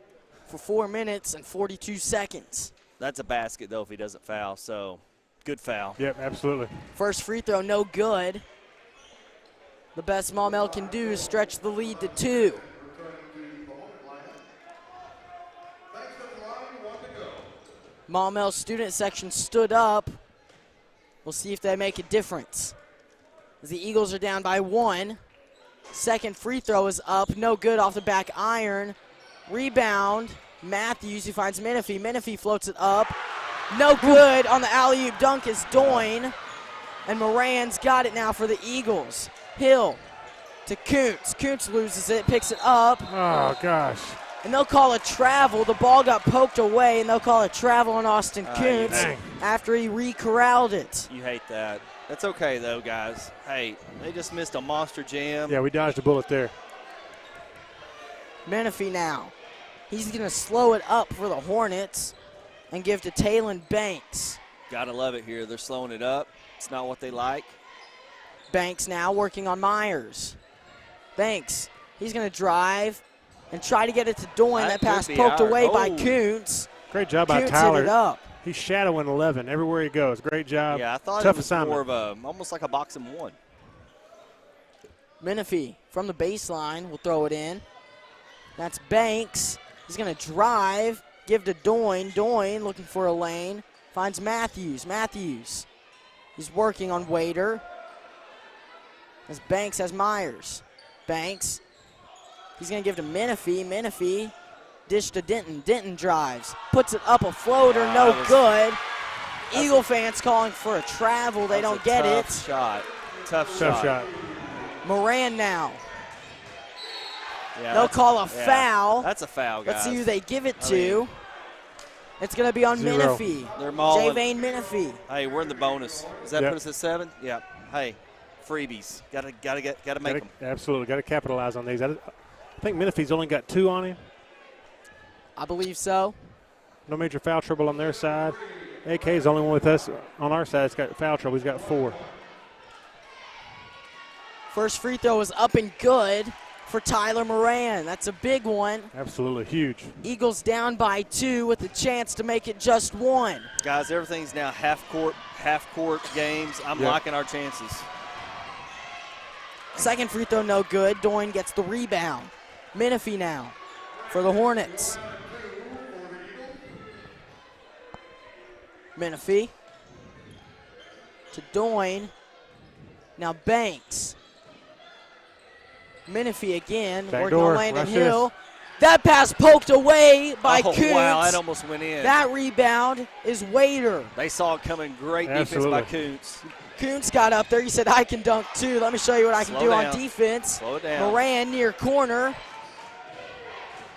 for 4 minutes and 42 seconds? That's a basket, though, if he doesn't foul, so good foul. Yep, absolutely. First free throw, no good. The best Maumelle can do is stretch the lead to 2. Maumelle student section stood up. We'll see if they make a difference. As the Eagles are down by 1. Second free throw is up, no good off the back iron. Rebound, Matthews, who finds Menifee. Menifee floats it up. No good on the alley-oop dunk is Doyne. And Moran's got it now for the Eagles. Hill to Kuntz. Kuntz loses it, picks it up. Oh, gosh. And they'll call a travel. The ball got poked away, and they'll call a travel on Austin Kuntz after he re-corralled it. You hate that. That's okay, though, guys. Hey, they just missed a monster jam. Yeah, we dodged a bullet there. Menifee now. He's going to slow it up for the Hornets and give to Talon Banks. Gotta love it here. They're slowing it up. It's not what they like. Banks now working on Myers. Banks, he's going to drive and try to get it to Doyne. That pass poked away by Kuntz. Great job by Kuntz Tyler. hit it up. He's shadowing 11 everywhere he goes. Great job. Yeah, I thought Tough it was assignment. more of almost like a box and one. Menifee from the baseline will throw it in. That's Banks. He's going to drive, give to Doyne. Doyne looking for a lane. Finds Matthews. Matthews. He's working on Wader. As Banks has Myers. Banks. He's going to give to Menifee. Menifee. Dish to Denton. Denton drives. Puts it up a floater. No good. Eagle fans calling for a travel. They don't get it. Tough shot. Moran now. Yeah, they'll call a foul. That's a foul, guys. Let's see who they give it to. It's going to be on Menifee. They're mauling. Javane Menifee. Hey, we're in the bonus. Does that put us at 7? Yeah. Hey, freebies. Gotta make them. Absolutely. Got to capitalize on these. I think Menifee's only got 2 on him. I believe so. No major foul trouble on their side. AK is the only one with us on our side that's got foul trouble. He's got 4. First free throw is up and good for Tyler Moran. That's a big one. Absolutely huge. Eagles down by 2 with a chance to make it just 1. Guys, everything's now half court games. I'm liking our chances. Second free throw no good. Doyne gets the rebound. Menifee now for the Hornets. Menifee to Doyne. Now Banks. Menifee again, working on Landon Hill. That pass poked away by Kuntz. Wow, that almost went in. That rebound is Wader. They saw it coming. Great defense by Kuntz. Kuntz got up there. He said, I can dunk too. Let me show you what I can do on defense. Slow it down. Moran near corner.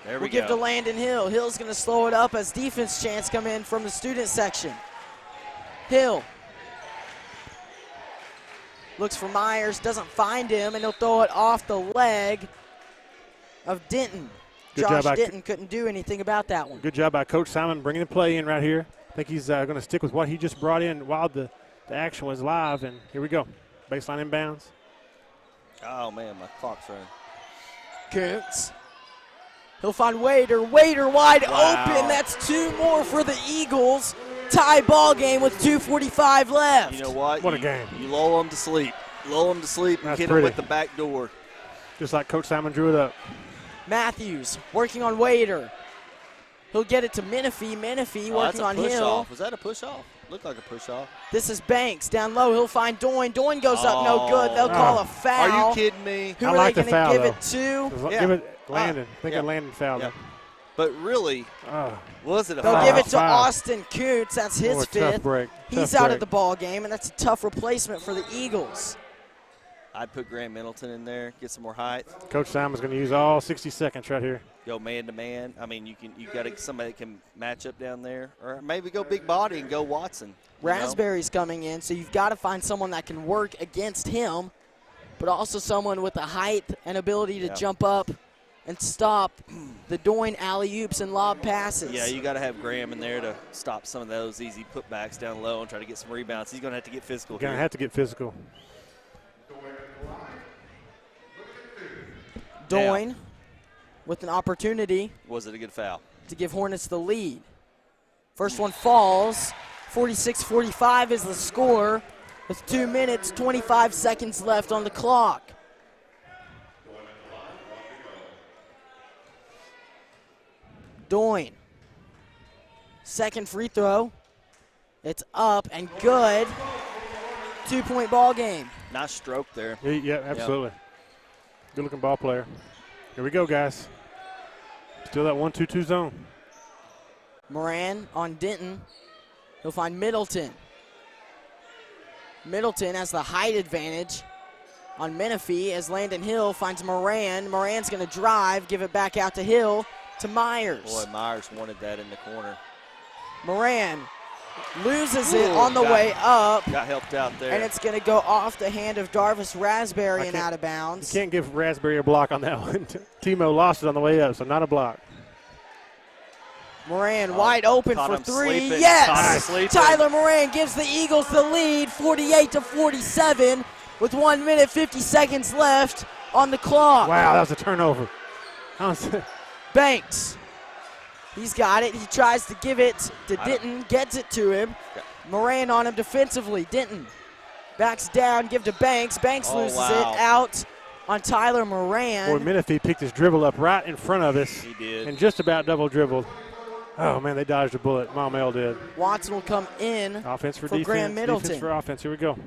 There we go. Give to Landon Hill. Hill's going to slow it up as defense chance come in from the student section. Hill. Looks for Myers, doesn't find him, and he'll throw it off the leg of Denton. Good Josh job Denton couldn't do anything about that one. Good job by Coach Simon bringing the play in right here. I think he's going to stick with what he just brought in while the action was live, and here we go. Baseline inbounds. Oh, man, my clock's running. Kuntz. He'll find Wader. Wader wide Wow. open. That's 2 more for the Eagles. Tie ball game with 2:45 left. You know what? What a game. You lull them to sleep. Lull them to sleep and That's hit pretty. them with the back door. Just like Coach Simon drew it up. Matthews working on Wader. He'll get it to Menifee. Menifee working on push Hill. off. Was that a push off? Looked like a push off. This is Banks down low. He'll find Doyne. Doyne goes up, no good. They'll call a foul. Are you kidding me? Who I are like they the going to foul, give though. it to? Yeah. Give it Landon. I think yeah. it Landon fouled Yeah. him. But really, Oh, was it a They'll foul? give it to Foul. Austin Kuntz. That's his oh, tough 5th. break. He's Tough out break. of the ball game, and that's a tough replacement for the Eagles. I'd put Grant Middleton in there, get some more height, Coach Simon's going to use all 60 seconds right here. go man to man. I mean, you got somebody that can match up down there, or maybe go big body and go Watson. you know? Raspberry's coming in, so you've got to find someone that can work against him, but also someone with the height and ability to Yeah. jump up and stop the Doyne alley-oops and lob passes. Yeah, you got to have Graham in there to stop some of those easy putbacks down low and try to get some rebounds. He's going to have to get physical Going to here. have to get physical. Doyne with an opportunity Was it a good foul? to give Hornets the lead. First one falls. 46-45 is the score with 2 minutes, 25 seconds left on the clock. Doyne. Second free throw. It's up and good. 2-point ball game. Nice stroke there. Yeah, absolutely. Good-looking ball player. Here we go, guys. Still that 1-2-2 zone. Moran on Denton. He'll find Middleton. Middleton has the height advantage on Menifee as Landon Hill finds Moran. Moran's going to drive, give it back out to Hill, to Myers. Boy, Myers wanted that in the corner. Moran loses it Ooh, on the way up, Got helped out there. and it's going to go off the hand of Darvis Raspberry I and can't- out of bounds. You can't give Raspberry a block on that one. Timo lost it on the way up, so not a block. Moran wide open caught for him 3. sleeping. Caught him Yes! sleeping. Tyler Moran gives the Eagles the lead, 48-47, with 1 minute 50 seconds left on the clock. Wow, that was a turnover. Banks. He's got it. He tries to give it to Denton, gets it to him. Moran on him defensively. Denton backs down, give to Banks. Banks Oh, loses wow. it out on Tyler Boy, Moran. Menifee picked his dribble up right in front of us He did. and just about double dribbled. Oh, man, they dodged a bullet. Maumelle did. Watson will come in. Offense for For defense. Graham Middleton. Defense for offense. Here we go.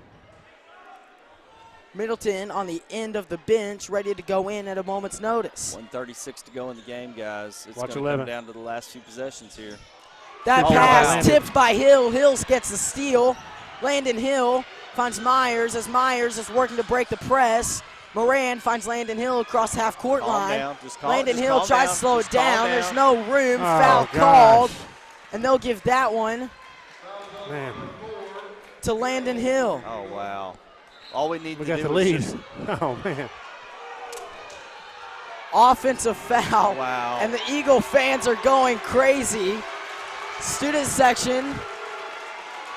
Middleton on the end of the bench, ready to go in at a moment's notice. 1:36 to go in the game, guys. It's Watch going to 11. come down to the last few possessions here. That Oh, pass Landon. tipped by Hill. Hills gets the steal. Landon Hill finds Myers as Myers is working to break the press. Moran finds Landon Hill across half-court Calm line. down. Just calm, Landon just Hill calm tries down. to slow Just it down. calm There's no room. Oh, Foul gosh. called. And they'll give that one Man, to Landon Hill. Oh, wow. All we need we to got do the is lead. just Oh, man. Offensive foul. Wow. And the Eagle fans are going crazy. Student section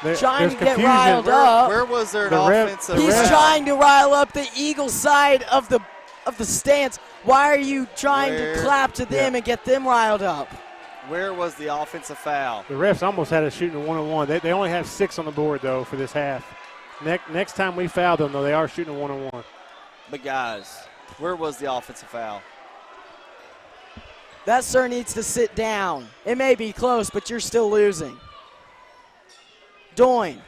trying There's to get confusion. riled up. Where was there an The ref- offensive He's foul? trying to rile up the Eagle side of the stands. Why are you trying Where- to clap to them and get them riled up? Where was the offensive foul? The refs almost had us shooting a 1-on-1. They only have 6 on the board, though, for this half. Next time we foul them, though, they are shooting a 1-on-1. But, guys, where was the offensive foul? That sir needs to sit down. It may be close, but you're still losing. Doyne,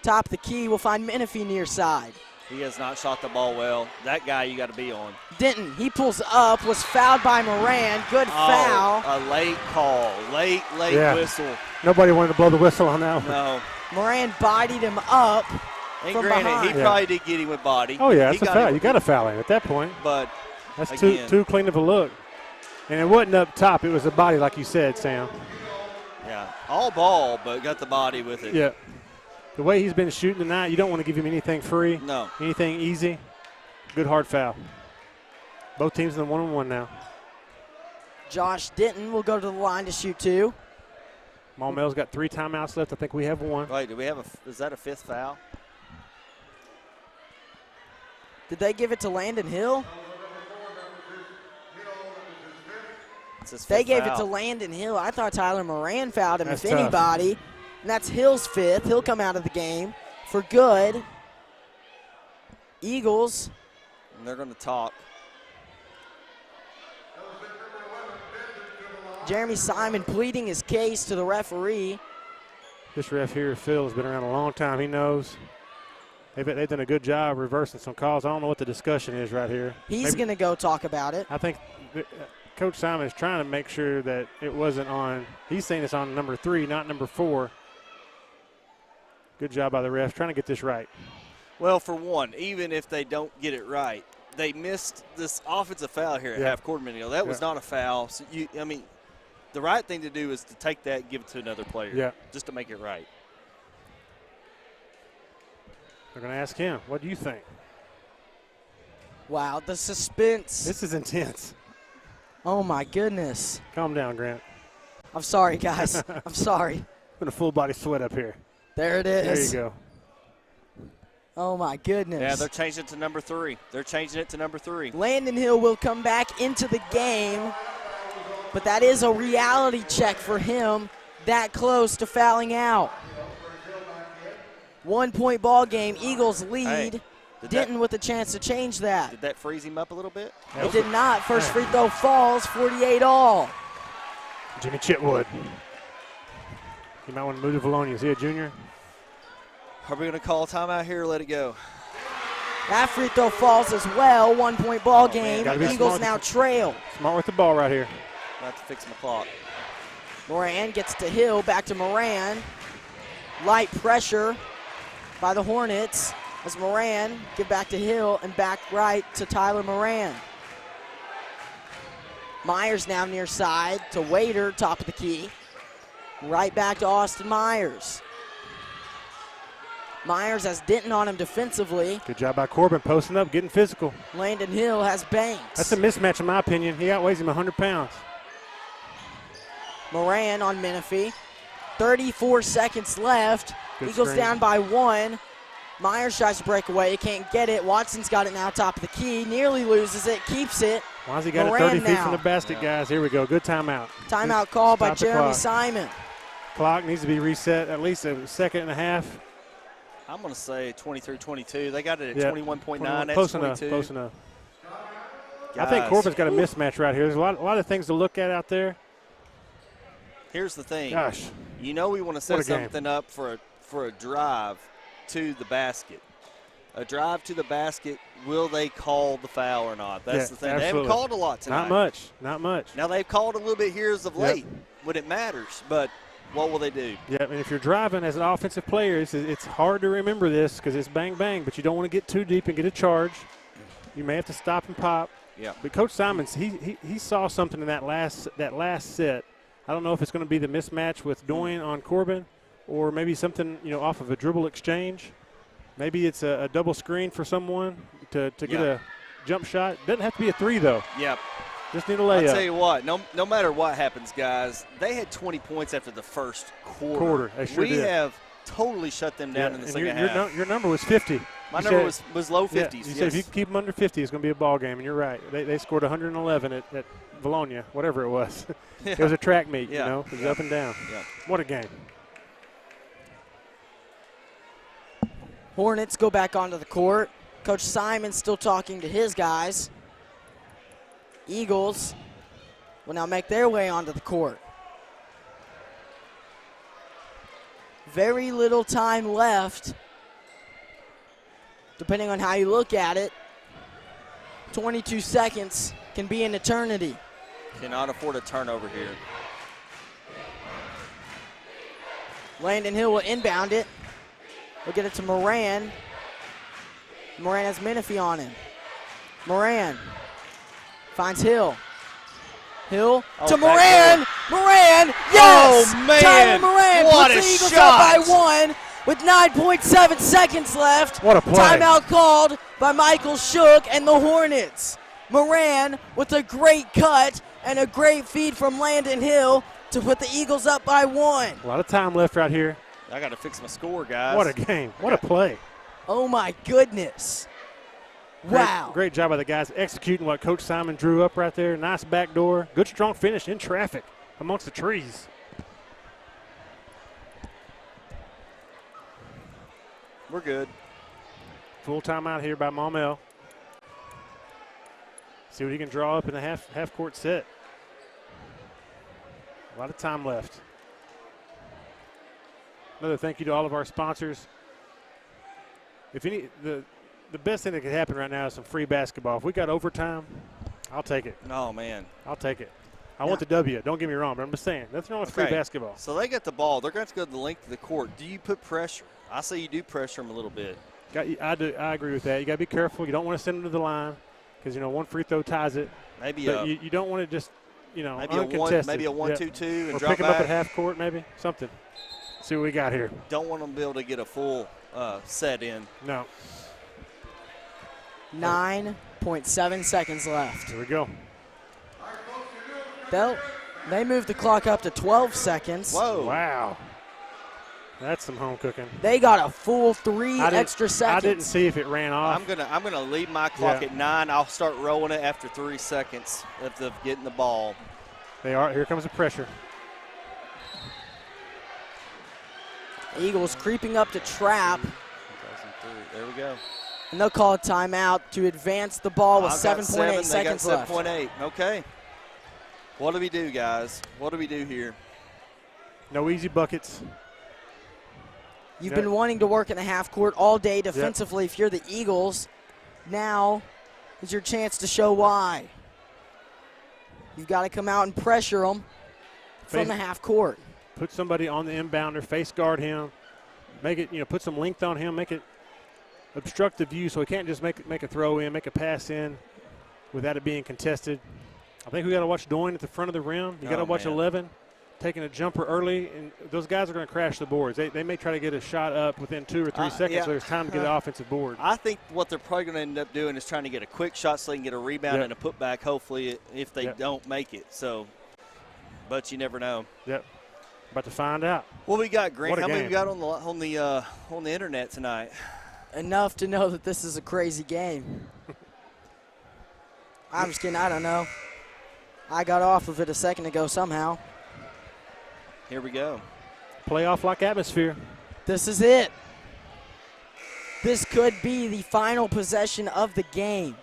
top of the key, will find Menifee near side. He has not shot the ball well. That guy you got to be on. Denton, he pulls up, was fouled by Moran. Good foul. A late call. Late Yeah. whistle. Nobody wanted to blow the whistle on that one. No. Moran bodied him up. And From granted, behind. he Yeah. probably did get him with body. Oh, yeah, He that's a got foul. him You got to foul him at that point. But That's Again. too clean of a look. And it wasn't up top. It was a body, like you said, Sam. yeah, all ball, but got the body with it. Yeah. The way he's been shooting tonight, you don't want to give him anything free. No. Anything easy. Good hard foul. Both teams in the 1-on-1 now. Josh Denton will go to the line to shoot 2. Maumelle's got 3 timeouts left. I think we have 1. Wait, do we have is that a 5th foul? Did they give it to Landon Hill? It's his 5th They gave it foul. to Landon Hill. I thought Tyler Moran fouled him, That's if tough. anybody. And that's Hill's 5th. He'll come out of the game for good. Eagles. And they're going to talk. Jeremy Simon pleading his case to the referee. This ref here, Phil, has been around a long time. He knows. They've done a good job reversing some calls. I don't know what the discussion is right here. He's going to go talk about it. I think Coach Simon is trying to make sure that it wasn't on. He's saying it's on number 3, not number 4. Good job by the refs trying to get this right. Well, for one, even if they don't get it right, they missed this offensive foul here at half court minute. That was not a foul. So the right thing to do is to take that and give it to another player just to make it right. They're going to ask him, what do you think? Wow, the suspense. This is intense. Oh, my goodness. Calm down, Grant. I'm sorry, guys. I'm sorry. Put a full body sweat up here. There it is. There you go. Oh, my goodness. Yeah, they're changing it to number 3. They're changing it to number 3. Landon Hill will come back into the game, but that is a reality check for him, that close to fouling out. 1-point ball game, Eagles lead. Denton with a chance to change that. Did that freeze him up a little bit? It did not. First free throw falls, 48 all. Jimmy Chitwood. You might want to move to Vilonia. Is he a junior? Are we going to call a timeout here or let it go? That free throw falls as well. 1-point ball game. Gotta be Eagles smart. now trail. Smart with the ball right here. I have to fix my clock. Moran gets to Hill, back to Moran. Light pressure by the Hornets as Moran give back to Hill and back right to Tyler Moran. Myers now near side to Waiter, top of the key. Right back to Austin Myers. Myers has Denton on him defensively. Good job by Corbin, posting up, getting physical. Landon Hill has Banks. That's a mismatch in my opinion. He outweighs him 100 pounds. Moran on Menifee. 34 seconds left. Good Eagles screen. down by 1. Myers tries to break away. He can't get it. Watson's got it now, top of the key. Nearly loses it, keeps it. Wazzy got Moran it 30 feet now. from the basket, guys. Here we go. Good timeout. Timeout call by Stop the Jeremy clock. Simon. Clock needs to be reset at least a second and a half. I'm going to say 23-22. They got it at Yeah. 21.9. That's Close 22. enough. Close enough. I Guys, think Corbin's got a mismatch right here. There's a lot of things to look at out there. Here's the thing. Gosh. You know we want to set What a game. something up for a drive to the basket. A drive to the basket, will they call the foul or not? That's the thing. Absolutely. They haven't called a lot tonight. Not much. Not much. Now, they've called a little bit here as of Yep. late when it matters, but what will they do? Yeah, and if you're driving as an offensive player, it's hard to remember this because it's bang, bang, but you don't want to get too deep and get a charge. You may have to stop and pop. Yeah. But Coach Simons, he saw something in that last set. I don't know if it's going to be the mismatch with Doyne on Corbin or maybe something, off of a dribble exchange. Maybe it's a double screen for someone to get a jump shot. Doesn't have to be a 3, though. Yep. Just need a layup. I'll tell you what, no matter what happens, guys, they had 20 points after the first quarter. They sure we did. have totally shut them down in the and second half. your number was 50. My You number said- was low 50s. Yeah, you said if you can keep them under 50, it's going to be a ball game, and you're right. They scored 111 at Vilonia, whatever it was. It was a track meet, Yeah. It was up and down. Yeah. What a game. Hornets go back onto the court. Coach Simon still talking to his guys. Eagles will now make their way onto the court. Very little time left, depending on how you look at it. 22 seconds can be an eternity. Cannot afford a turnover here. Landon Hill will inbound it. We'll get it to Moran. Moran has Menifee on him. Moran finds Hill. Hill to Moran. Moran, yes! Oh, man. Tyler Moran What puts a the Eagles shot. up by 1. with 9.7 seconds left. What a play. Timeout called by Michael Shook and the Hornets. Moran with a great cut and a great feed from Landon Hill to put the Eagles up by 1. A lot of time left right here. I got to fix my score, guys. What a game. What a play. Oh, my goodness. Wow. Great job by the guys executing what Coach Simon drew up right there. Nice backdoor. Good, strong finish in traffic amongst the trees. We're good. Full timeout here by Maumelle. See what he can draw up in the half-court set. A lot of time left. Another thank you to all of our sponsors. If any, the best thing that could happen right now is some free basketball. If we got overtime, I'll take it. Oh, man. I'll take it. I want the W. Don't get me wrong, but I'm just saying. Nothing wrong with free basketball. So they get the ball. They're going to go to the length of the court. Do you put pressure? I say you do pressure them a little bit. I agree with that. You got to be careful. You don't want to send them to the line because, one free throw ties it. Maybe but you don't want to just, maybe uncontested. maybe a 1-2-2 and or drop pick them back. up at half court maybe. Something. See what we got here. Don't want them to be able to get a full set in. No. 9.7 seconds left. Here we go. They moved the clock up to 12 seconds. Whoa. Wow. That's some home cooking. They got a full 3 extra seconds. I didn't see if it ran off. I'm gonna leave my clock at 9. I'll start rolling it after 3 seconds of getting the ball. They are. Here comes the pressure. Eagles creeping up to trap. There we go. And they'll call a timeout to advance the ball with 7.8 seconds left. 7.8. Okay. What do we do, guys? What do we do here? No easy buckets. You've been wanting to work in the half court all day defensively. If you're the Eagles, now is your chance to show why. You've got to come out and pressure them from the half court. Put somebody on the inbounder, face guard him, make it, put some length on him, make it obstruct the view so he can't just make a throw in, make a pass in without it being contested. I think we got to watch Doyne at the front of the rim. You got to watch 11 taking a jumper early, and those guys are going to crash the boards. They may try to get a shot up within 2 or 3 seconds, so there's time to get an offensive board. I think what they're probably going to end up doing is trying to get a quick shot so they can get a rebound and a putback, hopefully, if they don't make it. So, but you never know. Yep. About to find out. What we got, Grant? How many we got on the internet tonight? Enough to know that this is a crazy game. I'm just kidding. I don't know. I got off of it a second ago somehow. Here we go. Playoff-like atmosphere. This is it. This could be the final possession of the game.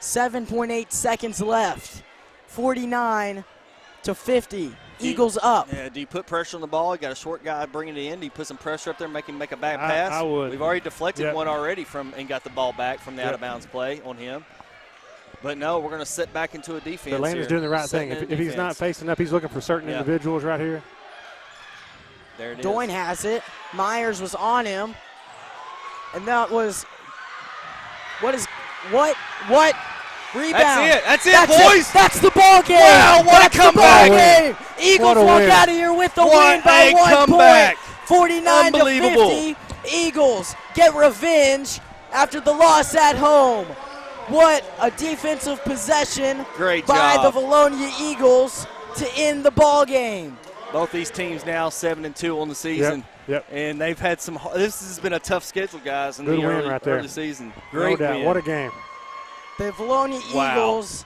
7.8 seconds left. 49-50. Eagles up. Yeah, do you put pressure on the ball? You got a short guy bringing it in. Do you put some pressure up there and make him make a bad pass? I would. We've already deflected one already and got the ball back from the out-of-bounds play on him. But, no, we're going to sit back into a defense. The Landon's doing the right thing. If he's not facing up, he's looking for certain individuals right here. There it is. Doyne has it. Myers was on him. And that was – what? Rebound. That's it, boys. That's the ball game. Wow, what a comeback. Eagles walk out of here with the win by 1 point. 49-50. Eagles get revenge after the loss at home. What a defensive possession by the Vilonia Eagles to end the ball game. Both these teams now 7-2 on the season. Yep. And they've had some – this has been a tough schedule, guys, in Good the win right there. early season. Great win. What a game. The Vilonia Eagles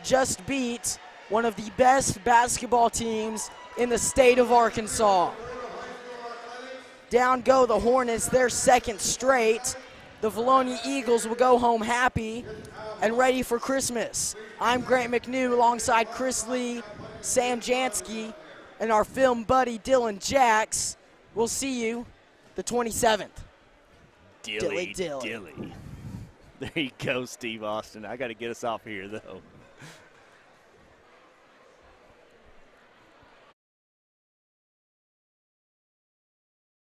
just beat one of the best basketball teams in the state of Arkansas. Down go the Hornets, their second straight. The Vilonia Eagles will go home happy and ready for Christmas. I'm Grant McNew alongside Chris Lee, Sam Jansky, and our film buddy Dylan Jacks. We'll see you the 27th. Dilly. There you go, Steve Austin. I got to get us off here, though.